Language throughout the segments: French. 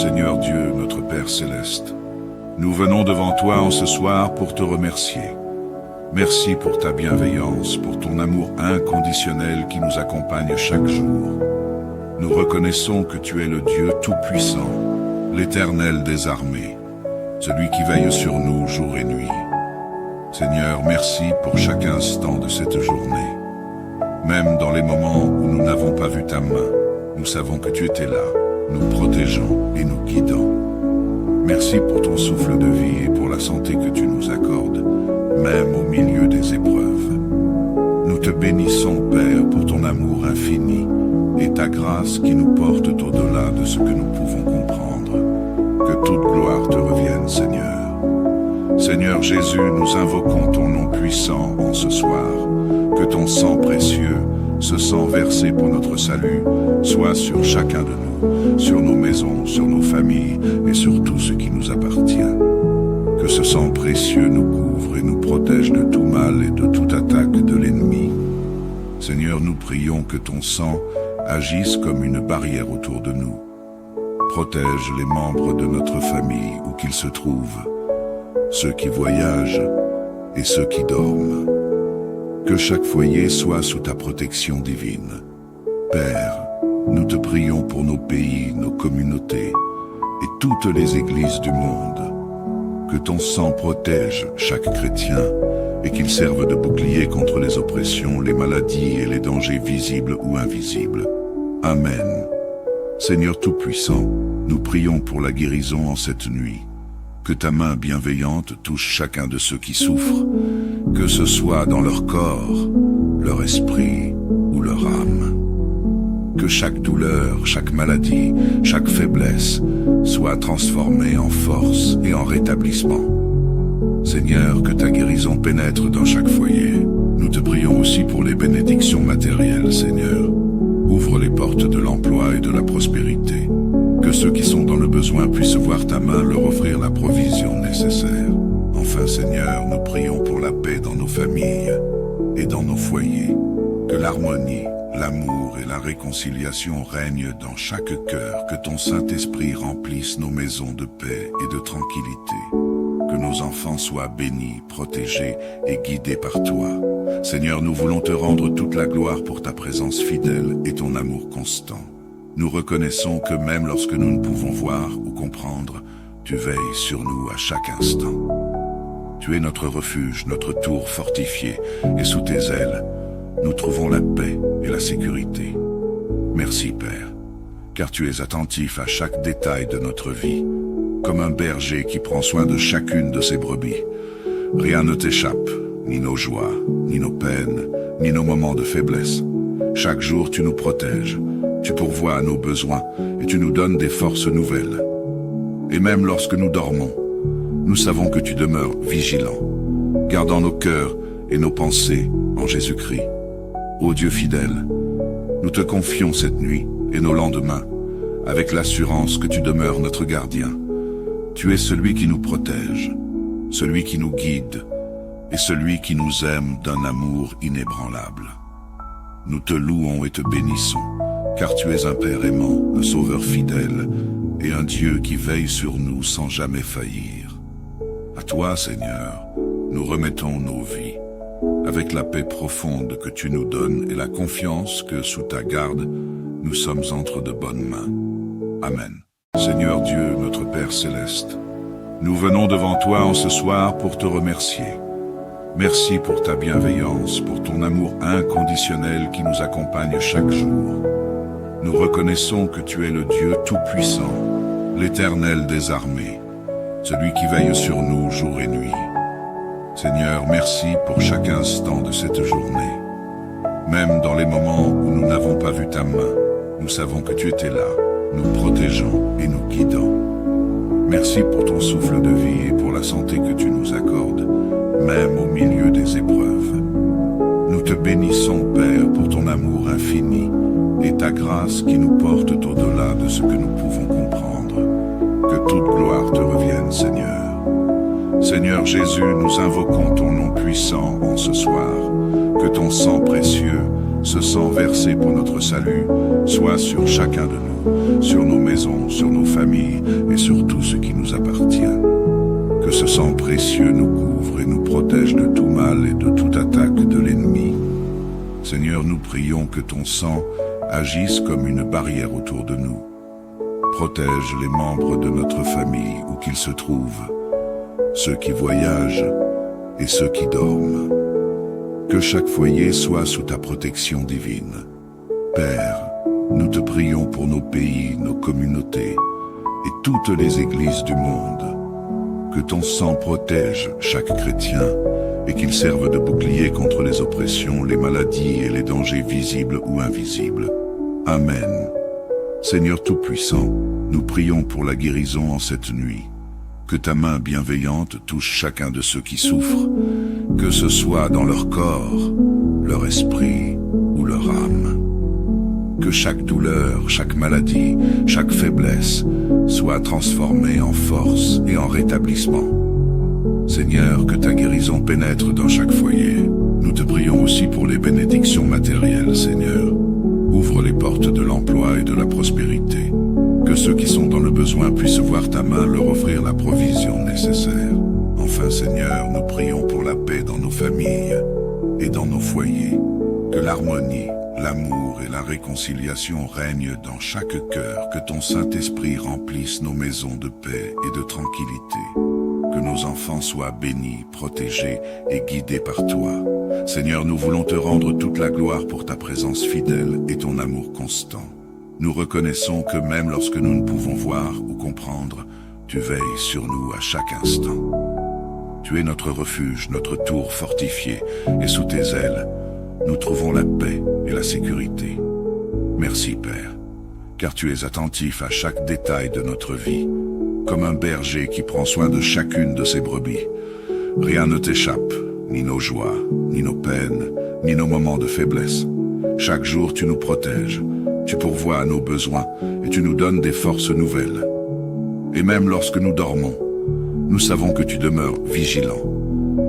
Seigneur Dieu, notre Père céleste, nous venons devant toi en ce soir pour te remercier. Merci pour ta bienveillance, pour ton amour inconditionnel qui nous accompagne chaque jour. Nous reconnaissons que tu es le Dieu tout-puissant, l'Éternel des armées, celui qui veille sur nous jour et nuit. Seigneur, merci pour chaque instant de cette journée. Même dans les moments où nous n'avons pas vu ta main, nous savons que tu étais là, nous protégeant et nous guidant. Merci pour ton souffle de vie et pour la santé que tu nous accordes, même au milieu des épreuves. Nous te bénissons, Père, pour ton amour infini et ta grâce qui nous porte au-delà de ce que nous pouvons comprendre. Que toute gloire te revienne, Seigneur. Seigneur Jésus, nous invoquons ton nom puissant en ce soir. Que ton sang précieux, ce sang versé pour notre salut, soit sur chacun de nous, sur nos maisons, sur nos familles et sur tout ce qui nous appartient. Que ce sang précieux nous couvre et nous protège de tout mal et de toute attaque de l'ennemi. Seigneur, nous prions que ton sang agisse comme une barrière autour de nous. Protège les membres de notre famille où qu'ils se trouvent, ceux qui voyagent et ceux qui dorment. Que chaque foyer soit sous ta protection divine. Père, nous te prions pour nos pays, nos communautés et toutes les églises du monde. Que ton sang protège chaque chrétien et qu'il serve de bouclier contre les oppressions, les maladies et les dangers visibles ou invisibles. Amen. Seigneur Tout-Puissant, nous prions pour la guérison en cette nuit. Que ta main bienveillante touche chacun de ceux qui souffrent, que ce soit dans leur corps, leur esprit ou leur âme. Que chaque douleur, chaque maladie, chaque faiblesse soit transformée en force et en rétablissement. Seigneur, que ta guérison pénètre dans chaque foyer. Nous te prions aussi pour les bénédictions matérielles, Seigneur. Ouvre les portes de l'emploi et de la prospérité. Que ceux qui sont dans le besoin puissent voir ta main leur offrir la provision nécessaire. Enfin, Seigneur, nous prions pour la paix dans nos familles et dans nos foyers. Que l'harmonie, l'amour et la réconciliation règnent dans chaque cœur. Que ton Saint-Esprit remplisse nos maisons de paix et de tranquillité. Que nos enfants soient bénis, protégés et guidés par toi. Seigneur, nous voulons te rendre toute la gloire pour ta présence fidèle et ton amour constant. Nous reconnaissons que même lorsque nous ne pouvons voir ou comprendre, tu veilles sur nous à chaque instant. Tu es notre refuge, notre tour fortifié, et sous tes ailes, nous trouvons la paix et la sécurité. Merci, Père, car tu es attentif à chaque détail de notre vie, comme un berger qui prend soin de chacune de ses brebis. Rien ne t'échappe, ni nos joies, ni nos peines, ni nos moments de faiblesse. Chaque jour, tu nous protèges. Tu pourvois à nos besoins et tu nous donnes des forces nouvelles. Et même lorsque nous dormons, nous savons que tu demeures vigilant, gardant nos cœurs et nos pensées en Jésus-Christ. Ô Dieu fidèle, nous te confions cette nuit et nos lendemains, avec l'assurance que tu demeures notre gardien. Tu es celui qui nous protège, celui qui nous guide et celui qui nous aime d'un amour inébranlable. Nous te louons et te bénissons, car tu es un Père aimant, un Sauveur fidèle, et un Dieu qui veille sur nous sans jamais faillir. À toi, Seigneur, nous remettons nos vies, avec la paix profonde que tu nous donnes et la confiance que, sous ta garde, nous sommes entre de bonnes mains. Amen. Seigneur Dieu, notre Père céleste, nous venons devant toi en ce soir pour te remercier. Merci pour ta bienveillance, pour ton amour inconditionnel qui nous accompagne chaque jour. Nous reconnaissons que tu es le Dieu tout-puissant, l'Éternel des armées, celui qui veille sur nous jour et nuit. Seigneur, merci pour chaque instant de cette journée. Même dans les moments où nous n'avons pas vu ta main, nous savons que tu étais là, nous protégeant et nous guidant. Merci pour ton souffle de vie et pour la santé que tu nous accordes, même au milieu des épreuves. Nous te bénissons, Père, pour ton amour infini et ta grâce qui nous porte au-delà de ce que nous pouvons comprendre. Que toute gloire te revienne, Seigneur. Seigneur Jésus, nous invoquons ton nom puissant en ce soir. Que ton sang précieux, ce sang versé pour notre salut, soit sur chacun de nous, sur nos maisons, sur nos familles et sur tout ce qui nous appartient. Que ce sang précieux nous couvre et nous protège de tout mal et de toute attaque de l'ennemi. Seigneur, nous prions que ton sang agisse comme une barrière autour de nous. Protège les membres de notre famille où qu'ils se trouvent, ceux qui voyagent et ceux qui dorment. Que chaque foyer soit sous ta protection divine. Père, nous te prions pour nos pays, nos communautés et toutes les églises du monde. Que ton sang protège chaque chrétien et qu'il serve de bouclier contre les oppressions, les maladies et les dangers visibles ou invisibles. Amen. Seigneur Tout-Puissant, nous prions pour la guérison en cette nuit. Que ta main bienveillante touche chacun de ceux qui souffrent, que ce soit dans leur corps, leur esprit ou leur âme. Que chaque douleur, chaque maladie, chaque faiblesse soit transformée en force et en rétablissement. Seigneur, que ta guérison pénètre dans chaque foyer. Nous te prions aussi pour les bénédictions matérielles, Seigneur. Ouvre les portes de l'emploi et de la prospérité. Que ceux qui sont dans le besoin puissent voir ta main leur offrir la provision nécessaire. Enfin, Seigneur, nous prions pour la paix dans nos familles et dans nos foyers. Que l'harmonie, l'amour et la réconciliation règnent dans chaque cœur. Que ton Saint-Esprit remplisse nos maisons de paix et de tranquillité. Que nos enfants soient bénis, protégés et guidés par toi. Seigneur, nous voulons te rendre toute la gloire pour ta présence fidèle et ton amour constant. Nous reconnaissons que même lorsque nous ne pouvons voir ou comprendre, tu veilles sur nous à chaque instant. Tu es notre refuge, notre tour fortifié, et sous tes ailes, nous trouvons la paix et la sécurité. Merci, Père, car tu es attentif à chaque détail de notre vie, comme un berger qui prend soin de chacune de ses brebis. Rien ne t'échappe, ni nos joies, ni nos peines, ni nos moments de faiblesse. Chaque jour, tu nous protèges, tu pourvois à nos besoins et tu nous donnes des forces nouvelles. Et même lorsque nous dormons, nous savons que tu demeures vigilant,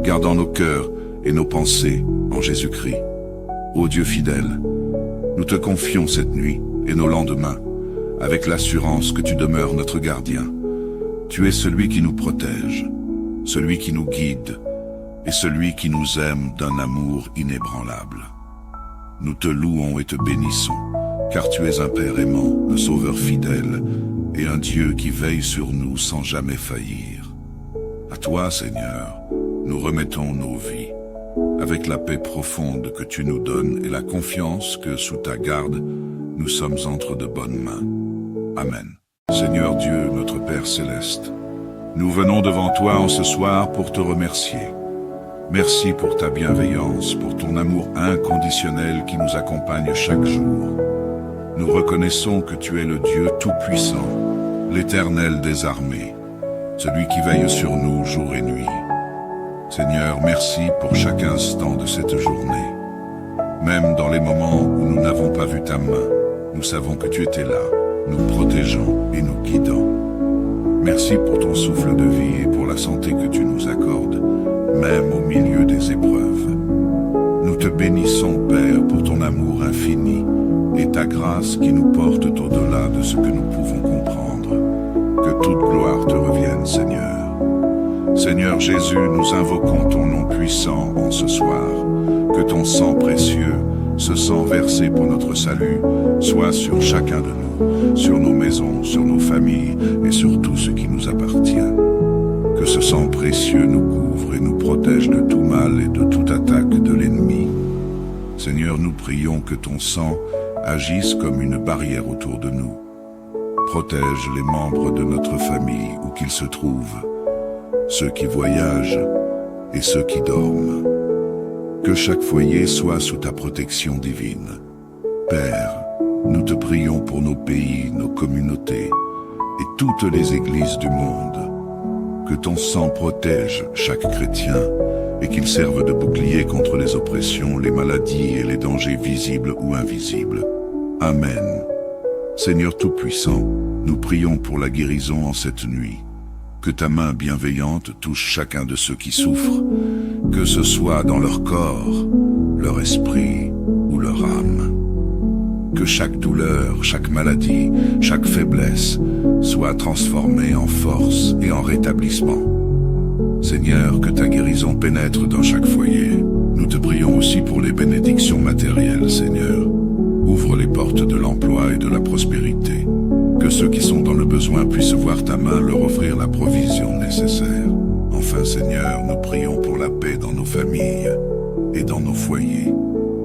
gardant nos cœurs et nos pensées en Jésus-Christ. Ô Dieu fidèle, nous te confions cette nuit et nos lendemains, avec l'assurance que tu demeures notre gardien. Tu es celui qui nous protège, celui qui nous guide et celui qui nous aime d'un amour inébranlable. Nous te louons et te bénissons, car tu es un Père aimant, un Sauveur fidèle et un Dieu qui veille sur nous sans jamais faillir. À toi, Seigneur, nous remettons nos vies, avec la paix profonde que tu nous donnes et la confiance que, sous ta garde, nous sommes entre de bonnes mains. Amen. Seigneur Dieu, notre Père céleste, nous venons devant toi en ce soir pour te remercier. Merci pour ta bienveillance, pour ton amour inconditionnel qui nous accompagne chaque jour. Nous reconnaissons que tu es le Dieu Tout-Puissant, l'Éternel des armées, celui qui veille sur nous jour et nuit. Seigneur, merci pour chaque instant de cette journée. Même dans les moments où nous n'avons pas vu ta main, nous savons que tu étais là, nous protégeant et nous guidant. Merci pour ton souffle de vie et pour la santé que tu nous accordes, même au milieu des épreuves. Nous te bénissons, Père, pour ton amour infini et ta grâce qui nous porte au-delà de ce que nous pouvons comprendre. Que toute gloire te revienne, Seigneur. Seigneur Jésus, nous invoquons ton nom puissant en ce soir. Que ton sang précieux, ce sang versé pour notre salut, soit sur chacun de nous, sur nos maisons, sur nos familles et sur tout ce qui nous appartient. Que ce sang précieux nous couvre et nous protège de tout mal et de toute attaque de l'ennemi. Seigneur, nous prions que ton sang agisse comme une barrière autour de nous. Protège les membres de notre famille où qu'ils se trouvent, ceux qui voyagent et ceux qui dorment. Que chaque foyer soit sous ta protection divine. Père, nous te prions pour nos pays, nos communautés et toutes les églises du monde. Que ton sang protège chaque chrétien et qu'il serve de bouclier contre les oppressions, les maladies et les dangers visibles ou invisibles. Amen. Seigneur Tout-Puissant, nous prions pour la guérison en cette nuit. Que ta main bienveillante touche chacun de ceux qui souffrent, que ce soit dans leur corps, leur esprit ou leur âme. Que chaque douleur, chaque maladie, chaque faiblesse soit transformée en force et en rétablissement. Seigneur, que ta guérison pénètre dans chaque foyer. Nous te prions aussi pour les bénédictions matérielles, Seigneur. Ouvre les portes de l'emploi et de la prospérité. Que ceux qui sont dans le besoin puissent voir ta main leur offrir la provision nécessaire. Enfin, Seigneur, nous prions pour la paix dans nos familles et dans nos foyers.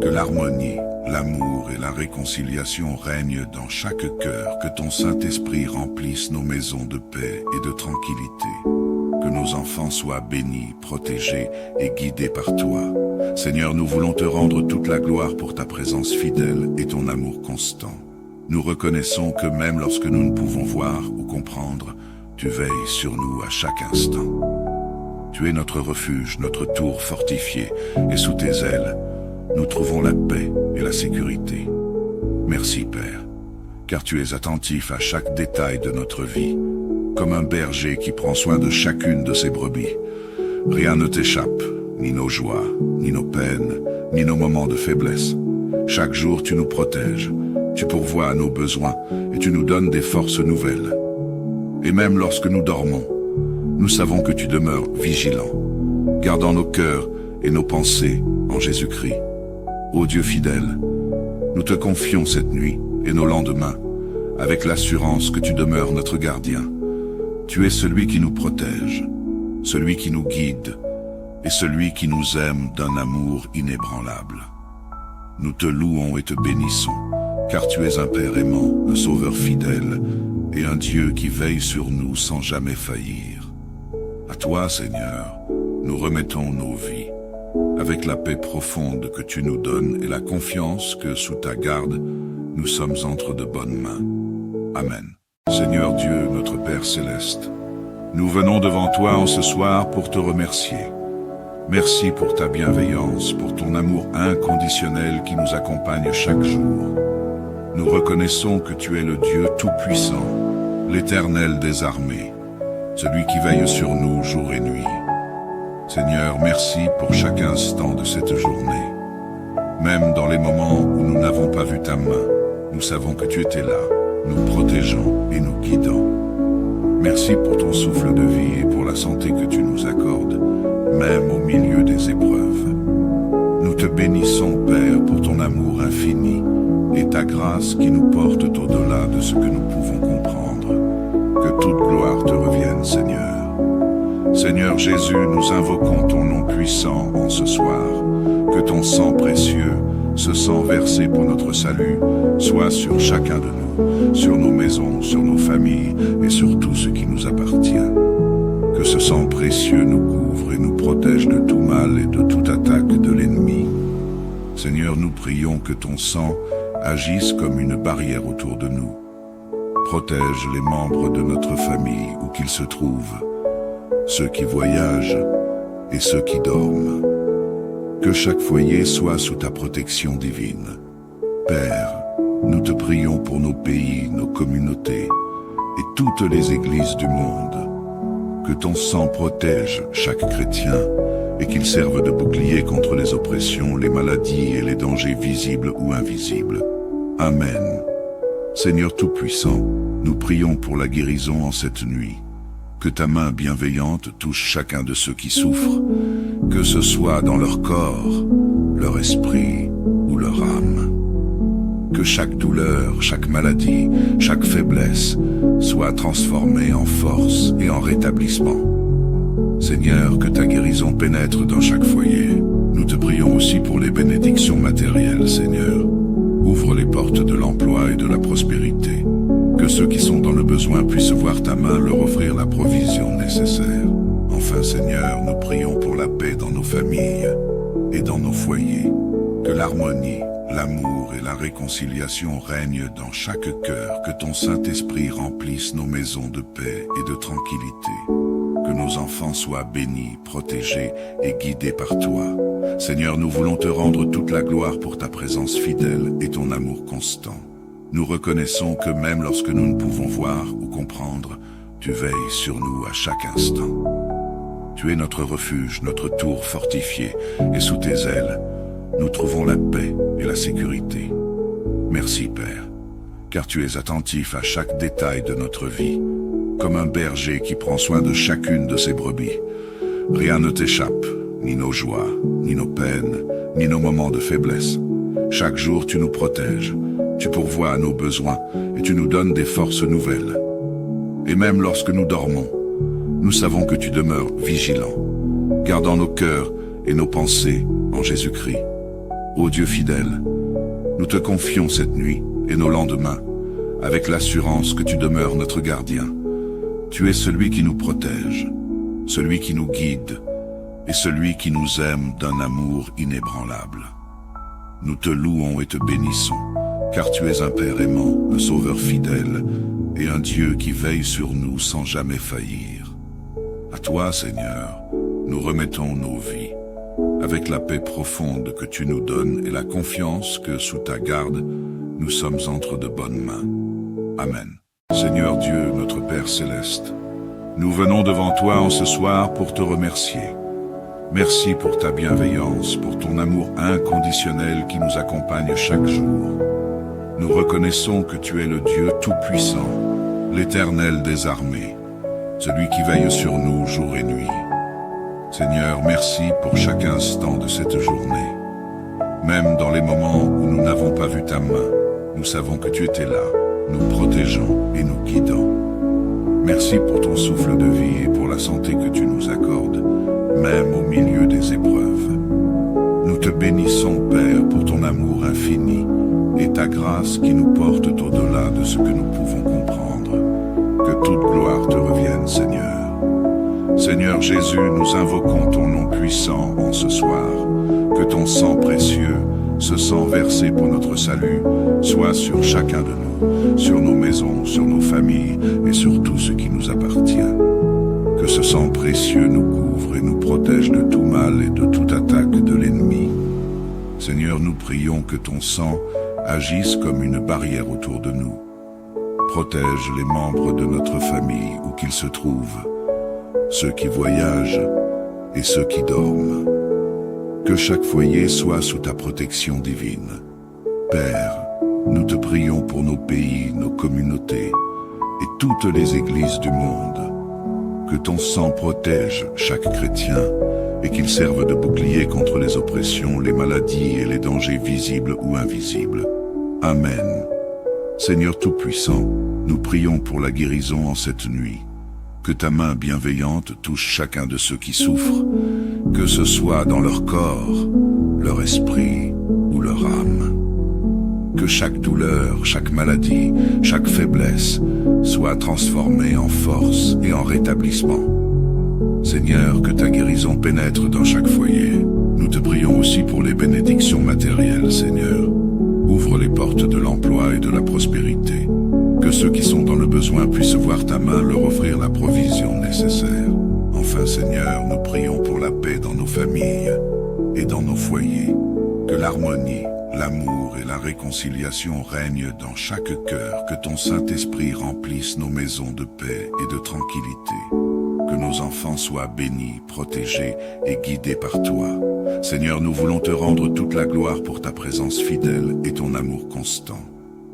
Que l'harmonie, l'amour et la réconciliation règnent dans chaque cœur. Que ton Saint-Esprit remplisse nos maisons de paix et de tranquillité. Que nos enfants soient bénis, protégés et guidés par toi. Seigneur, nous voulons te rendre toute la gloire pour ta présence fidèle et ton amour constant. Nous reconnaissons que même lorsque nous ne pouvons voir ou comprendre, tu veilles sur nous à chaque instant. Tu es notre refuge, notre tour fortifié, et sous tes ailes, nous trouvons la paix et la sécurité. Merci, Père, car tu es attentif à chaque détail de notre vie, comme un berger qui prend soin de chacune de ses brebis. Rien ne t'échappe, ni nos joies, ni nos peines, ni nos moments de faiblesse. Chaque jour, tu nous protèges, tu pourvois à nos besoins et tu nous donnes des forces nouvelles. Et même lorsque nous dormons, nous savons que tu demeures vigilant, gardant nos cœurs et nos pensées en Jésus-Christ. Ô Dieu fidèle, nous te confions cette nuit et nos lendemains, avec l'assurance que tu demeures notre gardien. Tu es celui qui nous protège, celui qui nous guide et celui qui nous aime d'un amour inébranlable. Nous te louons et te bénissons, car tu es un Père aimant, un Sauveur fidèle et un Dieu qui veille sur nous sans jamais faillir. À toi, Seigneur, nous remettons nos vies, avec la paix profonde que tu nous donnes et la confiance que, sous ta garde, nous sommes entre de bonnes mains. Amen. Seigneur Dieu, notre Père céleste, nous venons devant toi en ce soir pour te remercier. Merci pour ta bienveillance, pour ton amour inconditionnel qui nous accompagne chaque jour. Nous reconnaissons que tu es le Dieu tout-puissant, l'Éternel des armées, celui qui veille sur nous jour et nuit. Seigneur, merci pour chaque instant de cette journée. Même dans les moments où nous n'avons pas vu ta main, nous savons que tu étais là, nous protégeant et nous guidant. Merci pour ton souffle de vie et pour la santé que tu nous accordes, même au milieu des épreuves. Nous te bénissons, Père, pour ton amour infini et ta grâce qui nous porte au-delà de ce que nous pouvons comprendre. Que toute gloire te revienne, Seigneur. Seigneur Jésus, nous invoquons ton nom puissant en ce soir. Que ton sang précieux, ce sang versé pour notre salut, soit sur chacun de nous, sur nos maisons, sur nos familles et sur tout ce qui nous appartient. Que ce sang précieux nous couvre et nous protège de tout mal et de toute attaque de l'ennemi. Seigneur, nous prions que ton sang agisse comme une barrière autour de nous. Protège les membres de notre famille où qu'ils se trouvent, ceux qui voyagent et ceux qui dorment. Que chaque foyer soit sous ta protection divine. Père, nous te prions pour nos pays, nos communautés et toutes les églises du monde. Que ton sang protège chaque chrétien et qu'il serve de bouclier contre les oppressions, les maladies et les dangers visibles ou invisibles. Amen. Seigneur Tout-Puissant, nous prions pour la guérison en cette nuit. Que ta main bienveillante touche chacun de ceux qui souffrent, que ce soit dans leur corps, leur esprit ou leur âme. Que chaque douleur, chaque maladie, chaque faiblesse soit transformée en force et en rétablissement. Seigneur, que ta guérison pénètre dans chaque foyer. Nous te prions aussi pour les bénédictions matérielles, Seigneur. Ouvre les portes de l'emploi et de la prospérité. Que ceux qui sont dans le besoin puissent voir ta main leur offrir la provision nécessaire. Enfin, Seigneur, nous prions pour la paix dans nos familles et dans nos foyers. Que l'harmonie, l'amour et la réconciliation règnent dans chaque cœur. Que ton Saint-Esprit remplisse nos maisons de paix et de tranquillité. Que nos enfants soient bénis, protégés et guidés par toi. Seigneur, nous voulons te rendre toute la gloire pour ta présence fidèle et ton amour constant. Nous reconnaissons que même lorsque nous ne pouvons voir ou comprendre, tu veilles sur nous à chaque instant. Tu es notre refuge, notre tour fortifié, et sous tes ailes, nous trouvons la paix et la sécurité. Merci Père, car tu es attentif à chaque détail de notre vie, comme un berger qui prend soin de chacune de ses brebis. Rien ne t'échappe, ni nos joies, ni nos peines, ni nos moments de faiblesse. Chaque jour tu nous protèges, tu pourvois à nos besoins et tu nous donnes des forces nouvelles. Et même lorsque nous dormons, nous savons que tu demeures vigilant, gardant nos cœurs et nos pensées en Jésus-Christ. Ô Dieu fidèle, nous te confions cette nuit et nos lendemains, avec l'assurance que tu demeures notre gardien. Tu es celui qui nous protège, celui qui nous guide et celui qui nous aime d'un amour inébranlable. Nous te louons et te bénissons, car tu es un Père aimant, un Sauveur fidèle et un Dieu qui veille sur nous sans jamais faillir. À toi, Seigneur, nous remettons nos vies, avec la paix profonde que tu nous donnes et la confiance que, sous ta garde, nous sommes entre de bonnes mains. Amen. Seigneur Dieu, notre Père céleste, nous venons devant toi en ce soir pour te remercier. Merci pour ta bienveillance, pour ton amour inconditionnel qui nous accompagne chaque jour. Nous reconnaissons que tu es le Dieu Tout-Puissant, l'Éternel des armées, celui qui veille sur nous jour et nuit. Seigneur, merci pour chaque instant de cette journée. Même dans les moments où nous n'avons pas vu ta main, nous savons que tu étais là, nous protégeant et nous guidant. Merci pour ton souffle de vie et pour la santé que tu nous accordes, même au milieu des épreuves. Nous te bénissons, Père, pour ton amour infini et ta grâce qui nous porte au-delà de ce que nous pouvons comprendre. Que toute gloire te revienne, Seigneur. Seigneur Jésus, nous invoquons ton nom puissant en ce soir. Que ton sang précieux, ce sang versé pour notre salut, soit sur chacun de nous, sur nos maisons, sur nos familles et sur tout ce qui nous appartient. Que ce sang précieux nous couvre et nous protège de tout mal et de toute attaque de l'ennemi. Seigneur, nous prions que ton sang agisse comme une barrière autour de nous. Protège les membres de notre famille où qu'ils se trouvent, ceux qui voyagent et ceux qui dorment. Que chaque foyer soit sous ta protection divine. Père, nous te prions pour nos pays, nos communautés et toutes les églises du monde. Que ton sang protège chaque chrétien et qu'il serve de bouclier contre les oppressions, les maladies et les dangers visibles ou invisibles. Amen. Seigneur Tout-Puissant, nous prions pour la guérison en cette nuit. Que ta main bienveillante touche chacun de ceux qui souffrent, que ce soit dans leur corps, leur esprit ou leur âme. Que chaque douleur, chaque maladie, chaque faiblesse soit transformée en force et en rétablissement. Seigneur, que ta guérison pénètre dans chaque foyer. Nous te prions aussi pour les bénédictions matérielles, Seigneur. Ouvre les portes de l'emploi et de la prospérité. Que ceux qui sont dans le besoin puissent voir ta main leur offrir la provision nécessaire. Enfin, Seigneur, nous prions pour la paix dans nos familles et dans nos foyers. Que l'harmonie, l'amour et la réconciliation règnent dans chaque cœur. Que ton Saint-Esprit remplisse nos maisons de paix et de tranquillité. Que nos enfants soient bénis, protégés et guidés par toi. Seigneur, nous voulons te rendre toute la gloire pour ta présence fidèle et ton amour constant.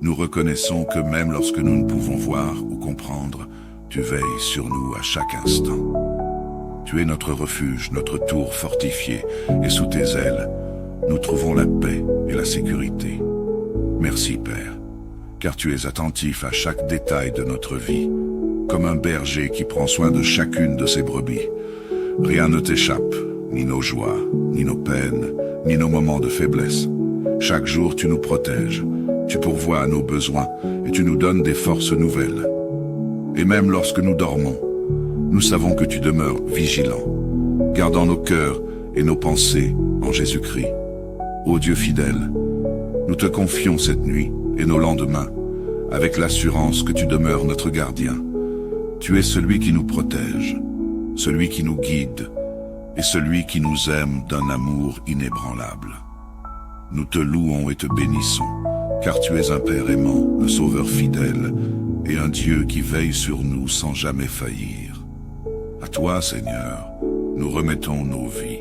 Nous reconnaissons que même lorsque nous ne pouvons voir ou comprendre, tu veilles sur nous à chaque instant. Tu es notre refuge, notre tour fortifié, et sous tes ailes, nous trouvons la paix et la sécurité. Merci, Père, car tu es attentif à chaque détail de notre vie, comme un berger qui prend soin de chacune de ses brebis. Rien ne t'échappe, ni nos joies, ni nos peines, ni nos moments de faiblesse. Chaque jour, tu nous protèges. Tu pourvois à nos besoins et tu nous donnes des forces nouvelles. Et même lorsque nous dormons, nous savons que tu demeures vigilant, gardant nos cœurs et nos pensées en Jésus-Christ. Ô Dieu fidèle, nous te confions cette nuit et nos lendemains, avec l'assurance que tu demeures notre gardien. Tu es celui qui nous protège, celui qui nous guide et celui qui nous aime d'un amour inébranlable. Nous te louons et te bénissons, car tu es un Père aimant, un Sauveur fidèle et un Dieu qui veille sur nous sans jamais faillir. À toi, Seigneur, nous remettons nos vies,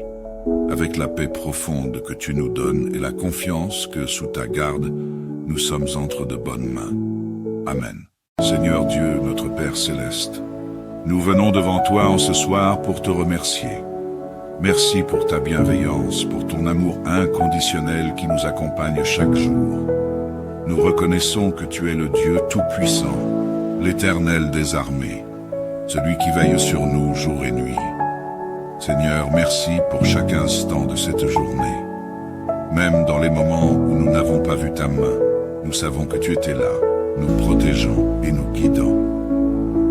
avec la paix profonde que tu nous donnes et la confiance que, sous ta garde, nous sommes entre de bonnes mains. Amen. Seigneur Dieu, notre Père céleste, nous venons devant toi en ce soir pour te remercier. Merci pour ta bienveillance, pour ton amour inconditionnel qui nous accompagne chaque jour. Nous reconnaissons que tu es le Dieu Tout-Puissant, l'Éternel des armées, celui qui veille sur nous jour et nuit. Seigneur, merci pour chaque instant de cette journée. Même dans les moments où nous n'avons pas vu ta main, nous savons que tu étais là, nous protégeant et nous guidant.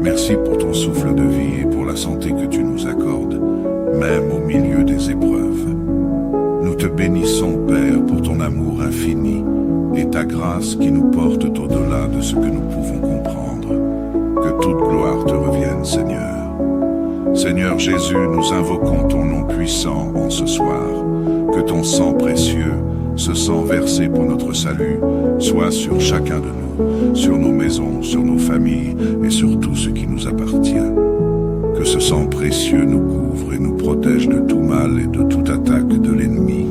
Merci pour ton souffle de vie et pour la santé que tu nous accordes, même au milieu des épreuves. Nous te bénissons, Père, pour ton amour infini et ta grâce qui nous porte au-delà de ce que nous pouvons comprendre. Que toute gloire te revienne, Seigneur. Seigneur Jésus, nous invoquons ton nom puissant en ce soir. Que ton sang précieux, ce sang versé pour notre salut, soit sur chacun de nous, sur nos maisons, sur nos familles et sur tout ce qui nous appartient. Que ce sang précieux nous couvre et nous protège de tout mal et de toute attaque de l'ennemi.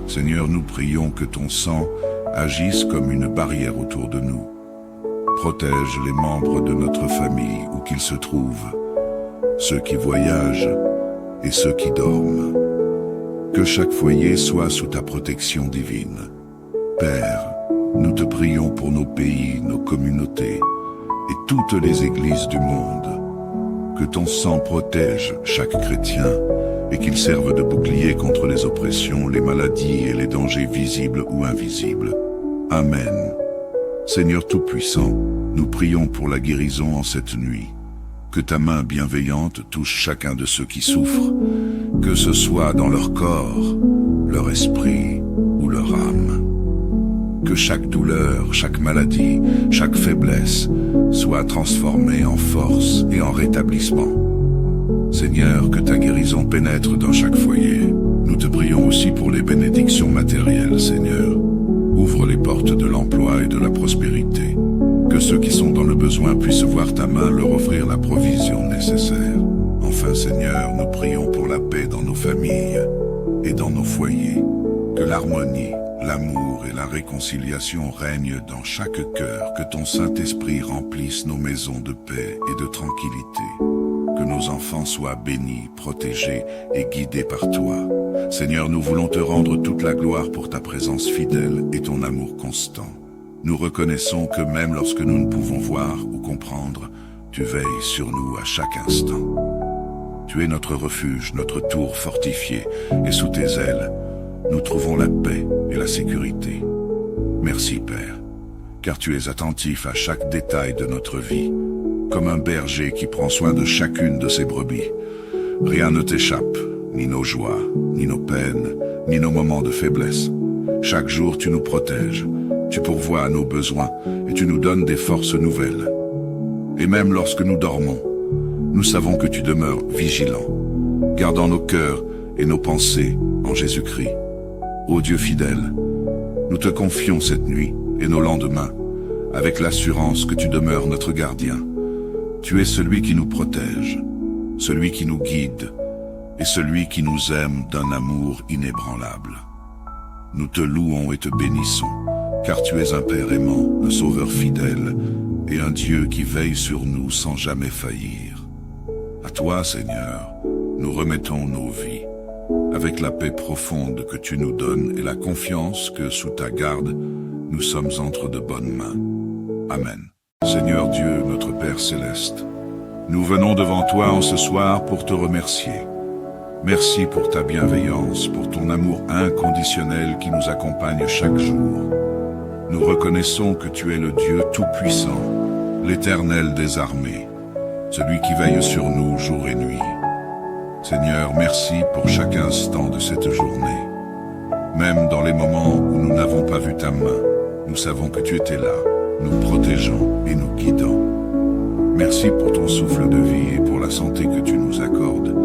Seigneur, nous prions que ton sang agisse comme une barrière autour de nous. Protège les membres de notre famille où qu'ils se trouvent, ceux qui voyagent et ceux qui dorment. Que chaque foyer soit sous ta protection divine. Père, nous te prions pour nos pays, nos communautés et toutes les églises du monde. Que ton sang protège chaque chrétien et qu'il serve de bouclier contre les oppressions, les maladies et les dangers visibles ou invisibles. Amen. Seigneur Tout-Puissant, nous prions pour la guérison en cette nuit. Que ta main bienveillante touche chacun de ceux qui souffrent, que ce soit dans leur corps, leur esprit ou leur âme. Que chaque douleur, chaque maladie, chaque faiblesse soit transformée en force et en rétablissement. Seigneur, que ta guérison pénètre dans chaque foyer. Nous te prions aussi pour les bénédictions matérielles, Seigneur. Ouvre les portes de l'emploi et de la prospérité. Que ceux qui sont dans le besoin puissent voir ta main leur offrir la provision nécessaire. Enfin, Seigneur, nous prions pour la paix dans nos familles et dans nos foyers. Que l'harmonie, l'amour et la réconciliation règnent dans chaque cœur. Que ton Saint-Esprit remplisse nos maisons de paix et de tranquillité. Que nos enfants soient bénis, protégés et guidés par toi. Seigneur, nous voulons te rendre toute la gloire pour ta présence fidèle et ton amour constant. Nous reconnaissons que même lorsque nous ne pouvons voir ou comprendre, tu veilles sur nous à chaque instant. Tu es notre refuge, notre tour fortifié, et sous tes ailes, nous trouvons la paix et la sécurité. Merci, Père, car tu es attentif à chaque détail de notre vie, comme un berger qui prend soin de chacune de ses brebis. Rien ne t'échappe, ni nos joies, ni nos peines, ni nos moments de faiblesse. Chaque jour, tu nous protèges. Tu pourvois à nos besoins et tu nous donnes des forces nouvelles. Et même lorsque nous dormons, nous savons que tu demeures vigilant, gardant nos cœurs et nos pensées en Jésus-Christ. Ô Dieu fidèle, nous te confions cette nuit et nos lendemains, avec l'assurance que tu demeures notre gardien. Tu es celui qui nous protège, celui qui nous guide et celui qui nous aime d'un amour inébranlable. Nous te louons et te bénissons, car tu es un Père aimant, un Sauveur fidèle, et un Dieu qui veille sur nous sans jamais faillir. À toi, Seigneur, nous remettons nos vies, avec la paix profonde que tu nous donnes et la confiance que, sous ta garde, nous sommes entre de bonnes mains. Amen. Seigneur Dieu, notre Père céleste, nous venons devant toi en ce soir pour te remercier. Merci pour ta bienveillance, pour ton amour inconditionnel qui nous accompagne chaque jour. Nous reconnaissons que tu es le Dieu Tout-Puissant, l'Éternel des armées, celui qui veille sur nous jour et nuit. Seigneur, merci pour chaque instant de cette journée. Même dans les moments où nous n'avons pas vu ta main, nous savons que tu étais là, nous protégeant et nous guidant. Merci pour ton souffle de vie et pour la santé que tu nous accordes,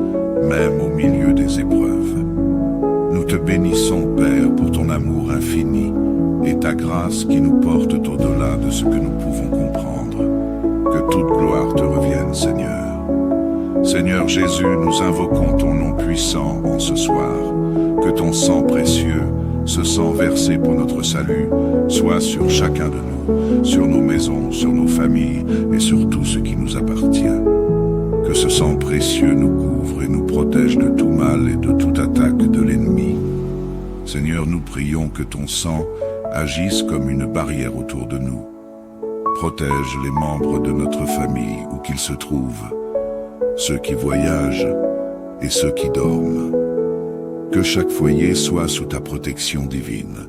même au milieu des épreuves. Nous te bénissons, Père, pour ton amour infini et ta grâce qui nous porte au-delà de ce que nous pouvons comprendre. Que toute gloire te revienne, Seigneur. Seigneur Jésus, nous invoquons ton nom puissant en ce soir. Que ton sang précieux, ce sang versé pour notre salut, soit sur chacun de nous, sur nos maisons, sur nos familles et sur tout ce qui nous appartient. Que ce sang précieux nous couvre et nous protège de tout mal et de toute attaque de l'ennemi. Seigneur, nous prions que ton sang agisse comme une barrière autour de nous. Protège les membres de notre famille où qu'ils se trouvent, ceux qui voyagent et ceux qui dorment. Que chaque foyer soit sous ta protection divine.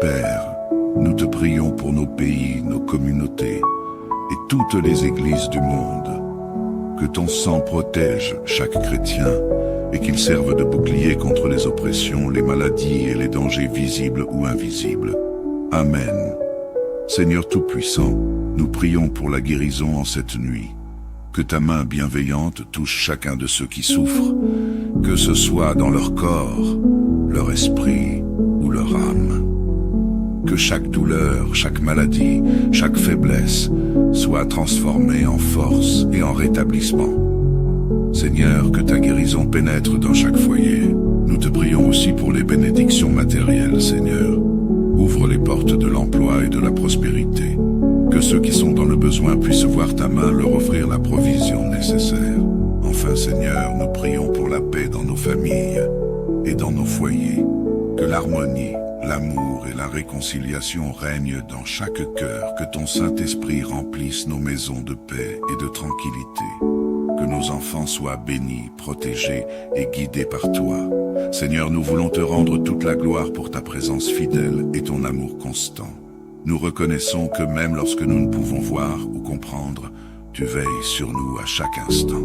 Père, nous te prions pour nos pays, nos communautés et toutes les églises du monde. Que ton sang protège chaque chrétien et qu'il serve de bouclier contre les oppressions, les maladies et les dangers visibles ou invisibles. Amen. Seigneur Tout-Puissant, nous prions pour la guérison en cette nuit. Que ta main bienveillante touche chacun de ceux qui souffrent, que ce soit dans leur corps, leur esprit ou leur âme. Que chaque douleur, chaque maladie, chaque faiblesse soit transformée en force et en rétablissement. Seigneur, que ta guérison pénètre dans chaque foyer. Nous te prions aussi pour les bénédictions matérielles, Seigneur. Ouvre les portes de l'emploi et de la prospérité. Que ceux qui sont dans le besoin puissent voir ta main leur offrir la provision nécessaire. Enfin, Seigneur, nous prions pour la paix dans nos familles et dans nos foyers. Que l'harmonie, l'amour et la réconciliation règnent dans chaque cœur. Que ton Saint-Esprit remplisse nos maisons de paix et de tranquillité. Que nos enfants soient bénis, protégés et guidés par toi. Seigneur, nous voulons te rendre toute la gloire pour ta présence fidèle et ton amour constant. Nous reconnaissons que même lorsque nous ne pouvons voir ou comprendre, tu veilles sur nous à chaque instant.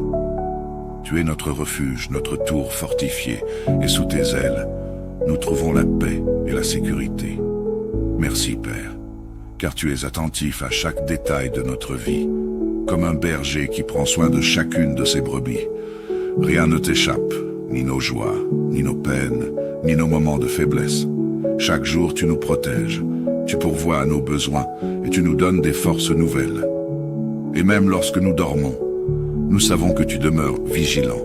Tu es notre refuge, notre tour fortifié, et sous tes ailes, nous trouvons la paix et la sécurité. Merci, Père, car tu es attentif à chaque détail de notre vie, comme un berger qui prend soin de chacune de ses brebis. Rien ne t'échappe, ni nos joies, ni nos peines, ni nos moments de faiblesse. Chaque jour, tu nous protèges, tu pourvois à nos besoins et tu nous donnes des forces nouvelles. Et même lorsque nous dormons, nous savons que tu demeures vigilant,